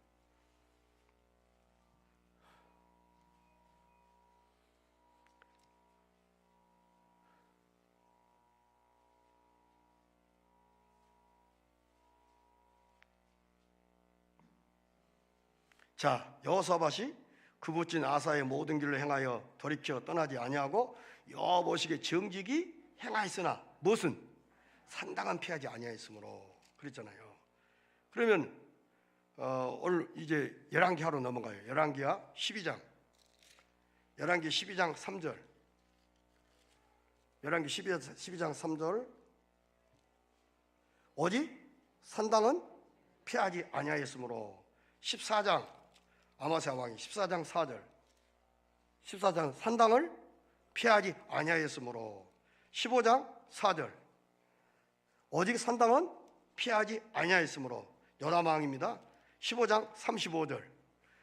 자, 여호사밧이 그 붙인 아사의 모든 길을 행하여 돌이켜 떠나지 아니하고 여호보시기의 정직이 행하였으나 무슨 산당은 피하지 아니하였으므로 그랬잖아요. 그러면 오늘 이제 열왕기 하로 넘어가요. 열왕기하 12장. 열왕기 12장 3절. 열왕기 12장 3절. 오직 산당은 피하지 아니하였으므로. 14장 아마스야 왕이 14장 4절. 14장 산당을 피하지 아니하였으므로. 15장 4절. 오직 산당은 피하지 아니하였으므로. 요담 왕입니다. 15장 35절.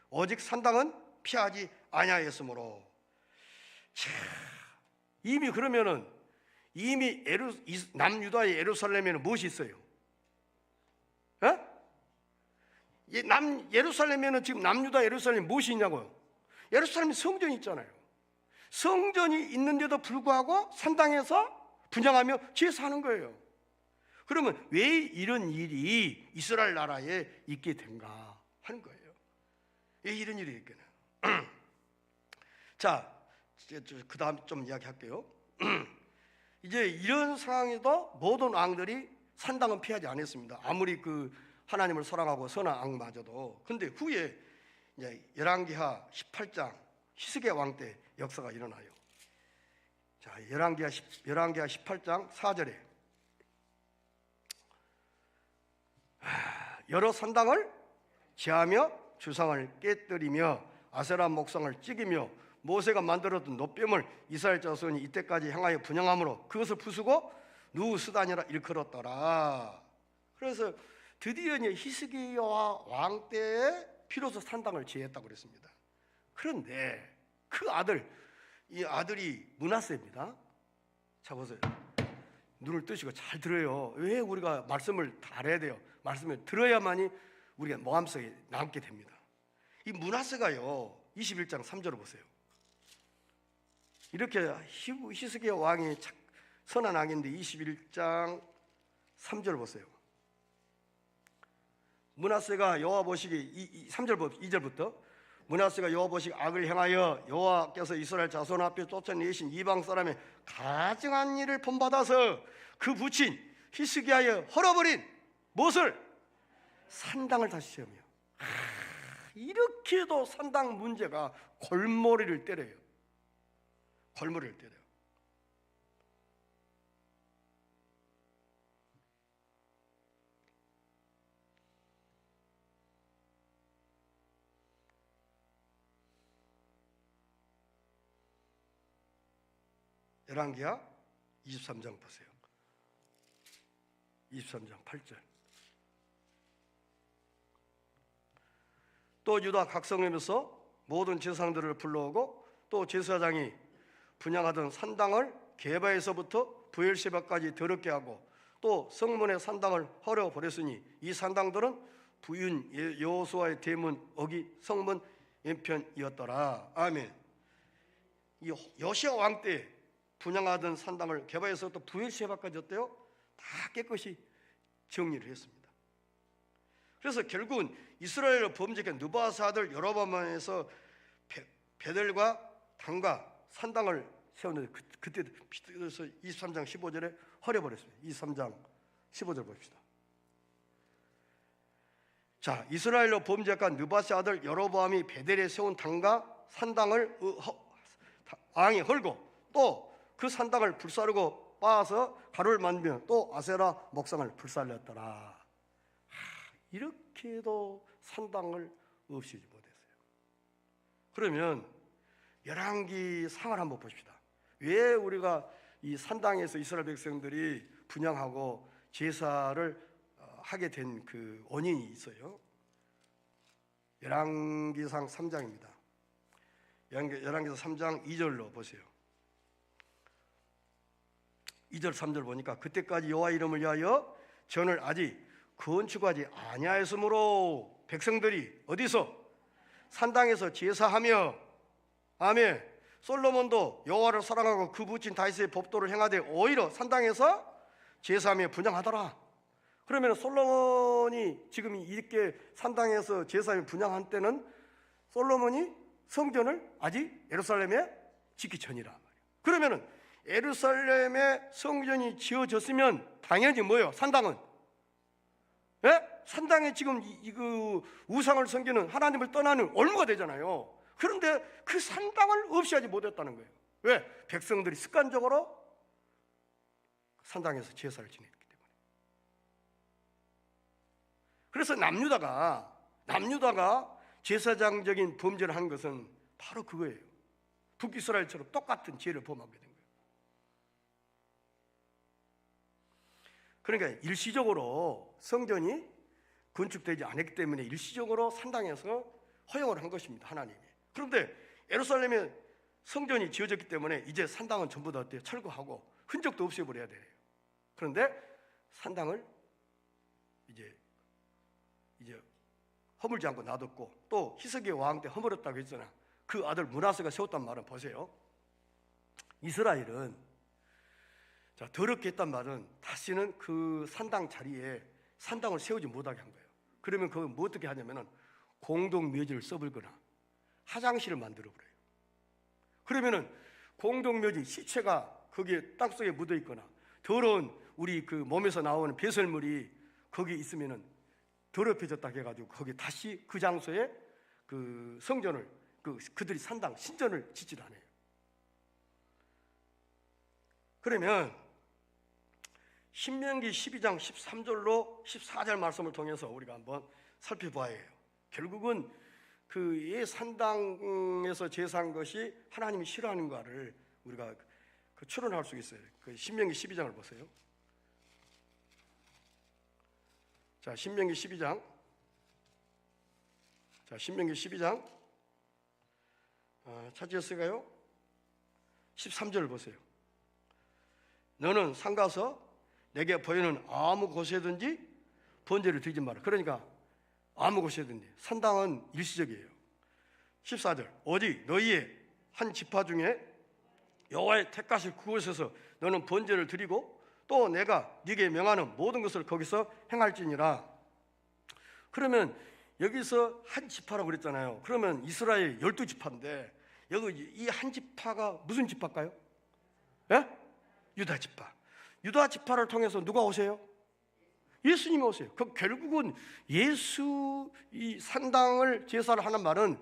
오직 산당은 피하지 아니하였으므로. 자, 이미 그러면은 이미 남유다의 예루살렘에는 무엇이 있어요? 예루살렘에는 지금 남유다 예루살렘 무엇이 있냐고요? 예루살렘 성전이 있잖아요. 성전이 있는데도 불구하고 산당에서 분향하며 제사하는 거예요. 그러면 왜 이런 일이 이스라엘 나라에 있게 된가 하는 거예요. 왜 이런 일이 있겠나? 자, 그 다음 좀 이야기할게요. 이제 이런 상황에도 모든 왕들이 산당은 피하지 않았습니다. 아무리 그 하나님을 사랑하고 선한 왕마저도. 근데 후에 이제 열왕기하 18장 히스기야 왕 때 역사가 일어나요. 자, 열왕기하 18장 4절에 여러 산당을 제하며 주상을 깨뜨리며 아세라 목상을 찍으며 모세가 만들었던 노뱀을 이스라엘 자손이 이때까지 향하여 분향함으로 그것을 부수고 누스다니라 일컬었더라. 그래서 드디어 히스기야 왕 때에 비로소 산당을 제했다고 그랬습니다. 그런데 그 이 아들이 므낫세입니다. 자, 보세요. 눈을 뜨시고 잘 들어요. 왜 우리가 말씀을 다 알아야 돼요? 말씀을 들어야만이 우리가 마음속에 남게 됩니다. 이 므낫세가요 21장 3절을 보세요. 이렇게 히스기야 왕이 선한 왕인데 21장 3절을 보세요. 므낫세가 여호와 보시기 3절 2절부터 므낫세가 여호와 보시기 악을 행하여 여호와께서 이스라엘 자손 앞에 쫓아내신 이방 사람의 가증한 일을 본받아서 그 붙인 히스기야의 헐어버린 무엇을? 산당을 다시 세우며. 이렇게도 산당 문제가 골머리를 때려요. 골머리를 때려요. 열왕기하 23장 보세요. 23장 8절. 또 유다 각 성읍에서 모든 제사장들을 불러오고 또 제사장이 분향하던 산당을 게바에서부터 브엘세바까지 더럽게 하고 또 성문의 산당을 헐어 버렸으니 이 산당들은 부윤 여호수아의 대문 어기 성문 왼편이었더라. 아멘. 이 요시야 왕 때 분향하던 산당을 게바에서부터 브엘세바까지 어때요? 다 깨끗이 정리를 했습니다. 그래서 결국은 이스라엘을 범죄한 느바스 아들 여로보암에서 베델과 단과 산당을 세웠는데 그때 그래서 23장 15절에 허려버렸습니다. 23장 15절 봅시다. 자, 이스라엘로 범죄한 느바스 아들 여로보암이 베델에 세운 단과 산당을 왕이 헐고 또 그 산당을 불사르고 빻아서 가루를 만들며 또 아세라 목상을 불살렸더라. 이렇게도 산당을 없애지 못했어요. 그러면 열왕기 상을 한번 보십시다. 왜 우리가 이 산당에서 이스라엘 백성들이 분향하고 제사를 하게 된 그 원인이 있어요. 열왕기상 3장입니다. 열왕기상 3장 2절로 보세요. 2절 3절 보니까 그때까지 여호와 이름을 위하여 전을 아직 건축하지 아니하였으므로 백성들이 어디서? 산당에서 제사하며 아멘. 솔로몬도 여호와를 사랑하고 그 부친 다윗의 법도를 행하되 오히려 산당에서 제사하며 분향하더라. 그러면 솔로몬이 지금 이렇게 산당에서 제사하며 분향한 때는 솔로몬이 성전을 아직 예루살렘에 짓기 전이라 말이에요. 그러면은 예루살렘에 성전이 지어졌으면 당연히 뭐예요? 산당은? 예? 산당에 지금 그 우상을 섬기는 하나님을 떠나는 올무가 되잖아요. 그런데 그 산당을 없애하지 못했다는 거예요. 왜? 백성들이 습관적으로 산당에서 제사를 지냈기 때문에. 그래서 남유다가 제사장적인 범죄를 한 것은 바로 그거예요. 북이스라엘처럼 똑같은 죄를 범하게 된 거예요. 그러니까 일시적으로 성전이 건축되지 않았기 때문에 일시적으로 산당에서 허용을 한 것입니다. 하나님이. 그런데 예루살렘에 성전이 지어졌기 때문에 이제 산당은 전부 다 철거하고 흔적도 없애버려야 돼요. 그런데 산당을 이제 허물지 않고 놔뒀고 또 히스기야 왕 때 허물었다고 했잖아. 그 아들 므낫세가 세웠단 말은 보세요. 이스라엘은 자, 더럽게 했단 말은 다시는 그 산당 자리에 산당을 세우지 못하게 한 거예요. 그러면 그걸 뭐 어떻게 하냐면은 공동묘지를 써버리거나 화장실을 만들어 버려요. 그러면은 공동묘지 시체가 거기에 땅속에 묻어 있거나 더러운 우리 그 몸에서 나오는 배설물이 거기 있으면은 더럽혀졌다 해가지고 거기 다시 그 장소에 그 성전을 그들이 산당 신전을 짓지도 않아요. 그러면 신명기 12장 13절로 14절 말씀을 통해서 우리가 한번 살펴봐야 해요. 결국은 그 예 산당에서 제사한 것이 하나님이 싫어하는 것을 우리가 추론할 수 있어요. 그 신명기 12장을 보세요. 자, 신명기 12장. 자, 신명기 12장. 찾으셨을까요? 13절을 보세요. 너는 산 가서 내게 보이는 아무 곳에든지 번제를 드리지 마라. 그러니까 아무 곳에든지. 산당은 일시적이에요. 14절. 오직 너희의 한 지파 중에 여호와의 택하실 그곳에서 너는 번제를 드리고 또 내가 네게 명하는 모든 것을 거기서 행할지니라. 그러면 여기서 한 지파라고 그랬잖아요. 그러면 이스라엘 12지파인데 여기 이 한 지파가 무슨 지파일까요? 예? 유다 지파. 유다 지파를 통해서 누가 오세요? 예수님이 오세요. 그 결국은 예수 이 산당을 제사를 하는 말은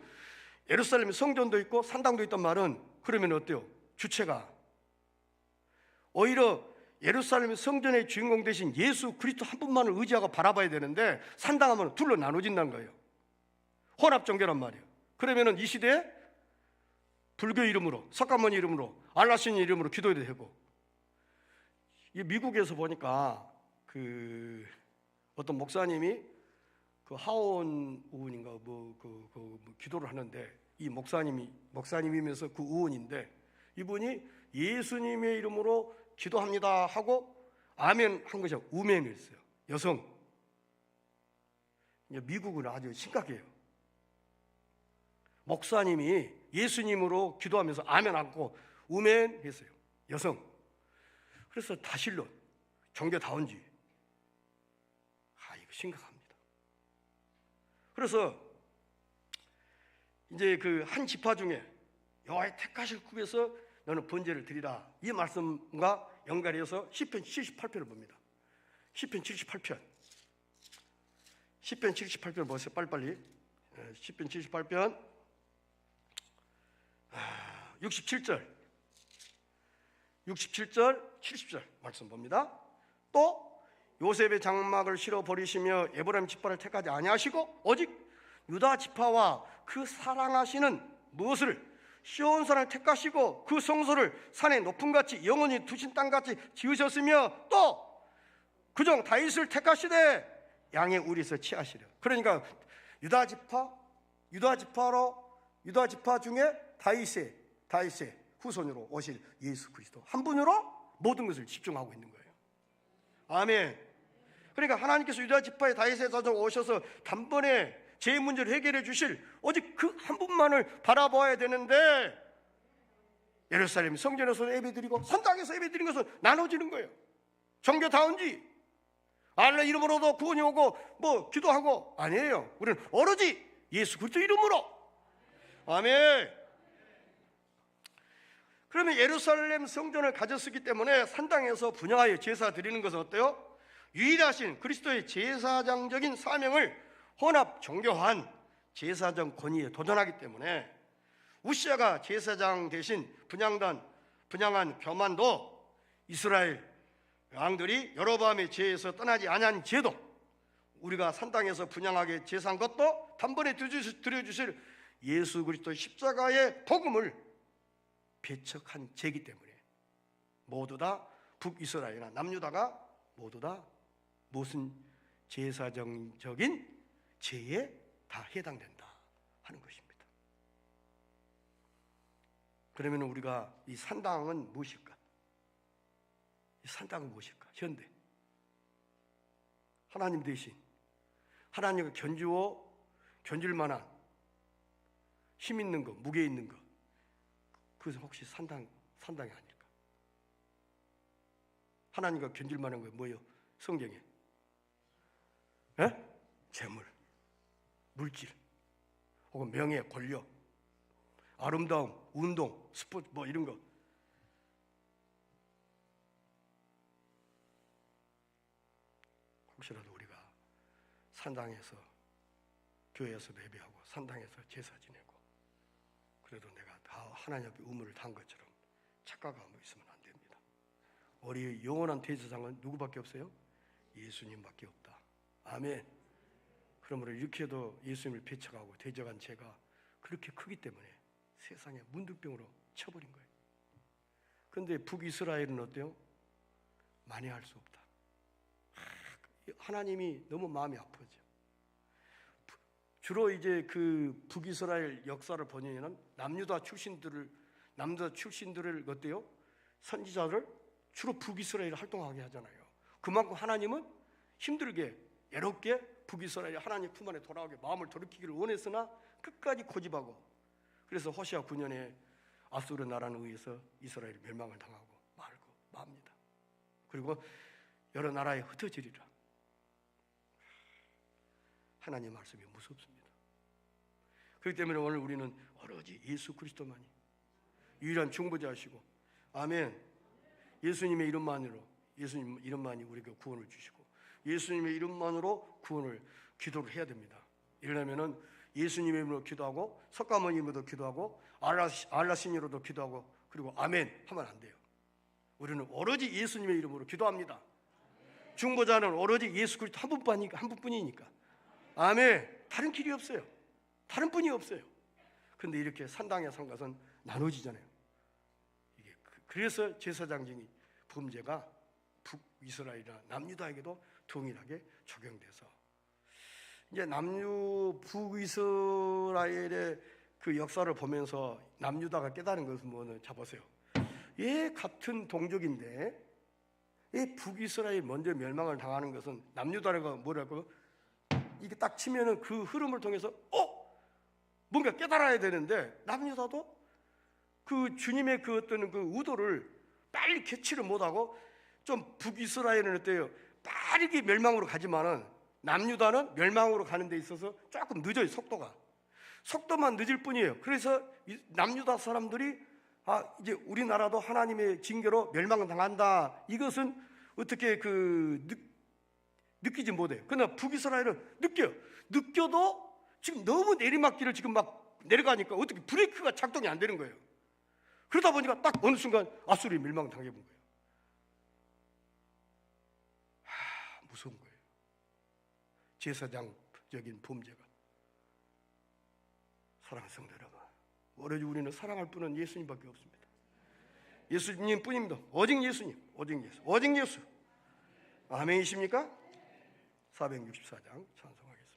예루살렘에 성전도 있고 산당도 있단 말은 그러면 어때요? 주체가 오히려 예루살렘의 성전의 주인공 대신 예수 그리스도 한 분만을 의지하고 바라봐야 되는데 산당하면 둘로 나눠진다는 거예요. 혼합 종교란 말이에요. 그러면은 이 시대에 불교 이름으로 석가모니 이름으로 알라신 이름으로 기도해도 되고 미국에서 보니까 그 어떤 목사님이 그 하원 의원인가 기도를 하는데 이 목사님이면서 그 의원인데 이분이 예수님의 이름으로 기도합니다 하고 아멘 한 것이 우멘을 했어요. 여성. 미국은 아주 심각해요. 목사님이 예수님으로 기도하면서 아멘 하고 우멘 했어요. 여성. 그래서 다신론 종교다운지 이거 심각합니다. 그래서 이제 그 한 지파 중에 여호와의 택하실 국에서 너는 번제를 드리라, 이 말씀과 연결해서 시편 78편을 봅니다. 시편 78편. 시편 78편 보세요. 빨리빨리. 시편 78편 67절 70절 말씀 봅니다. 또 요셉의 장막을 실어 버리시며 에브라임 지파를 택하지 아니하시고 오직 유다 지파와 그 사랑하시는 무엇을 시온산을 택하시고 그 성소를 산의 높음같이 영원히 두신 땅같이 지으셨으며 또 그종 다윗을 택하시되 양의 우리에서 취하시려. 그러니까 유다 지파 중에 다윗의 후손으로 오실 예수 그리스도 한 분으로 모든 것을 집중하고 있는 거예요. 아멘. 그러니까 하나님께서 유다 지파의 다윗의 자손 오셔서 단번에 제 문제를 해결해 주실 오직 그 한 분만을 바라봐야 되는데, 예루살렘 성전에서 예배드리고 산당에서 예배드리는 것은 나눠지는 거예요. 정교다운지 알라 이름으로도 구원이 오고 뭐 기도하고 아니에요. 우리는 오로지 예수 그리스도 이름으로. 아멘. 그러면 예루살렘 성전을 가졌었기 때문에 산당에서 분향하여 제사 드리는 것은 어때요? 유일하신 그리스도의 제사장적인 사명을 혼합 정교한 제사장 권위에 도전하기 때문에 우시아가 제사장 대신 분향한 교만도 이스라엘 왕들이 여로보암의 죄에서 떠나지 아니한 죄도 우리가 산당에서 분향하게 제사한 것도 단번에 드려주실 예수 그리스도 십자가의 복음을 배척한 죄이기 때문에 모두 다 북이스라엘이나 남유다가 모두 다 무슨 제사정적인 죄에 다 해당된다 하는 것입니다. 그러면 우리가 이 산당은 무엇일까? 이 산당은 무엇일까? 현대 하나님 대신 하나님과 견줄 만한 힘 있는 것, 무게 있는 것, 그것은 혹시 산당이 아닐까? 하나님과 견줄 만한 거 뭐예요? 성경에 재물, 물질, 혹은 명예, 권력, 아름다움, 운동, 스포츠 뭐 이런 거. 혹시라도 우리가 산당에서 교회에서 예배하고 산당에서 제사 지내고 그래도 내가 다 하나님 앞에 의무를 다한 것처럼 착각하고 있으면 안 됩니다. 우리 영원한 대제사장은 누구밖에 없어요? 예수님밖에 없다. 아멘. 그러므로 이렇게 해도 예수님을 배척하고 대적한 죄가 그렇게 크기 때문에 세상에 문득병으로 쳐버린 거예요. 그런데 북이스라엘은 어때요? 만회할 수 없다. 하나님이 너무 마음이 아프죠. 주로 이제 그 북이스라엘 역사를 보면은 남유다 출신들을 어때요? 선지자를 주로 북이스라엘에 활동하게 하잖아요. 그만큼 하나님은 힘들게 애롭게 북이스라엘 하나님 품 안에 돌아오게 마음을 돌이키기를 원했으나 끝까지 고집하고, 그래서 호시아 9년에 아수르 나라에 의해서 이스라엘이 멸망을 당하고 말고 맙니다. 그리고 여러 나라에 흩어지리라. 하나님의 말씀이 무섭습니다. 그렇기 때문에 오늘 우리는 오로지 예수 그리스도만이 유일한 중보자시고, 아멘. 예수님의 이름만이 우리에게 구원을 주시고 예수님의 이름만으로 기도를 해야 됩니다. 이러려면은 예수님의 이름으로 기도하고 석가모니 이름으로 기도하고 알라신이로도 기도하고 그리고 아멘 하면 안 돼요. 우리는 오로지 예수님의 이름으로 기도합니다. 중보자는 오로지 예수 그리스도 한 분뿐이니까. 아멘. 다른 길이 없어요. 다른 분이 없어요. 그런데 이렇게 산당에 산 것은 나눠지잖아요. 그래서 제사장적인 범죄가 북이스라엘이나 남유다에게도 동일하게 적용돼서 이제 북이스라엘의 그 역사를 보면서 남유다가 깨달은 것은 뭐는 잡으세요. 같은 동족인데 북이스라엘 먼저 멸망을 당하는 것은 남유다가 뭐라고 이게 딱 치면은 그 흐름을 통해서 뭔가 깨달아야 되는데 남유다도 그 주님의 그 어떤 그 의도를 빨리 캐치를 못하고 좀 북이스라엘은 어때요? 빠르게 멸망으로 가지만은 남유다는 멸망으로 가는 데 있어서 조금 늦어요. 속도만 늦을 뿐이에요. 그래서 남유다 사람들이 이제 우리나라도 하나님의 징계로 멸망당한다, 이것은 어떻게 느끼지 못해요. 그러나 북이스라엘은 느껴도 지금 너무 내리막길을 지금 막 내려가니까 어떻게 브레이크가 작동이 안 되는 거예요. 그러다 보니까 딱 어느 순간 아수르에 멸망당해 본 거예요. 무서운 거예요. 제사장적인 범죄가. 사랑하는 성도 여러분, 오로지 우리는 사랑할 분은 예수님밖에 없습니다. 예수님 뿐입니다. 오직 예수님, 오직 예수. 아멘이십니까? 464장 찬송하겠습니다.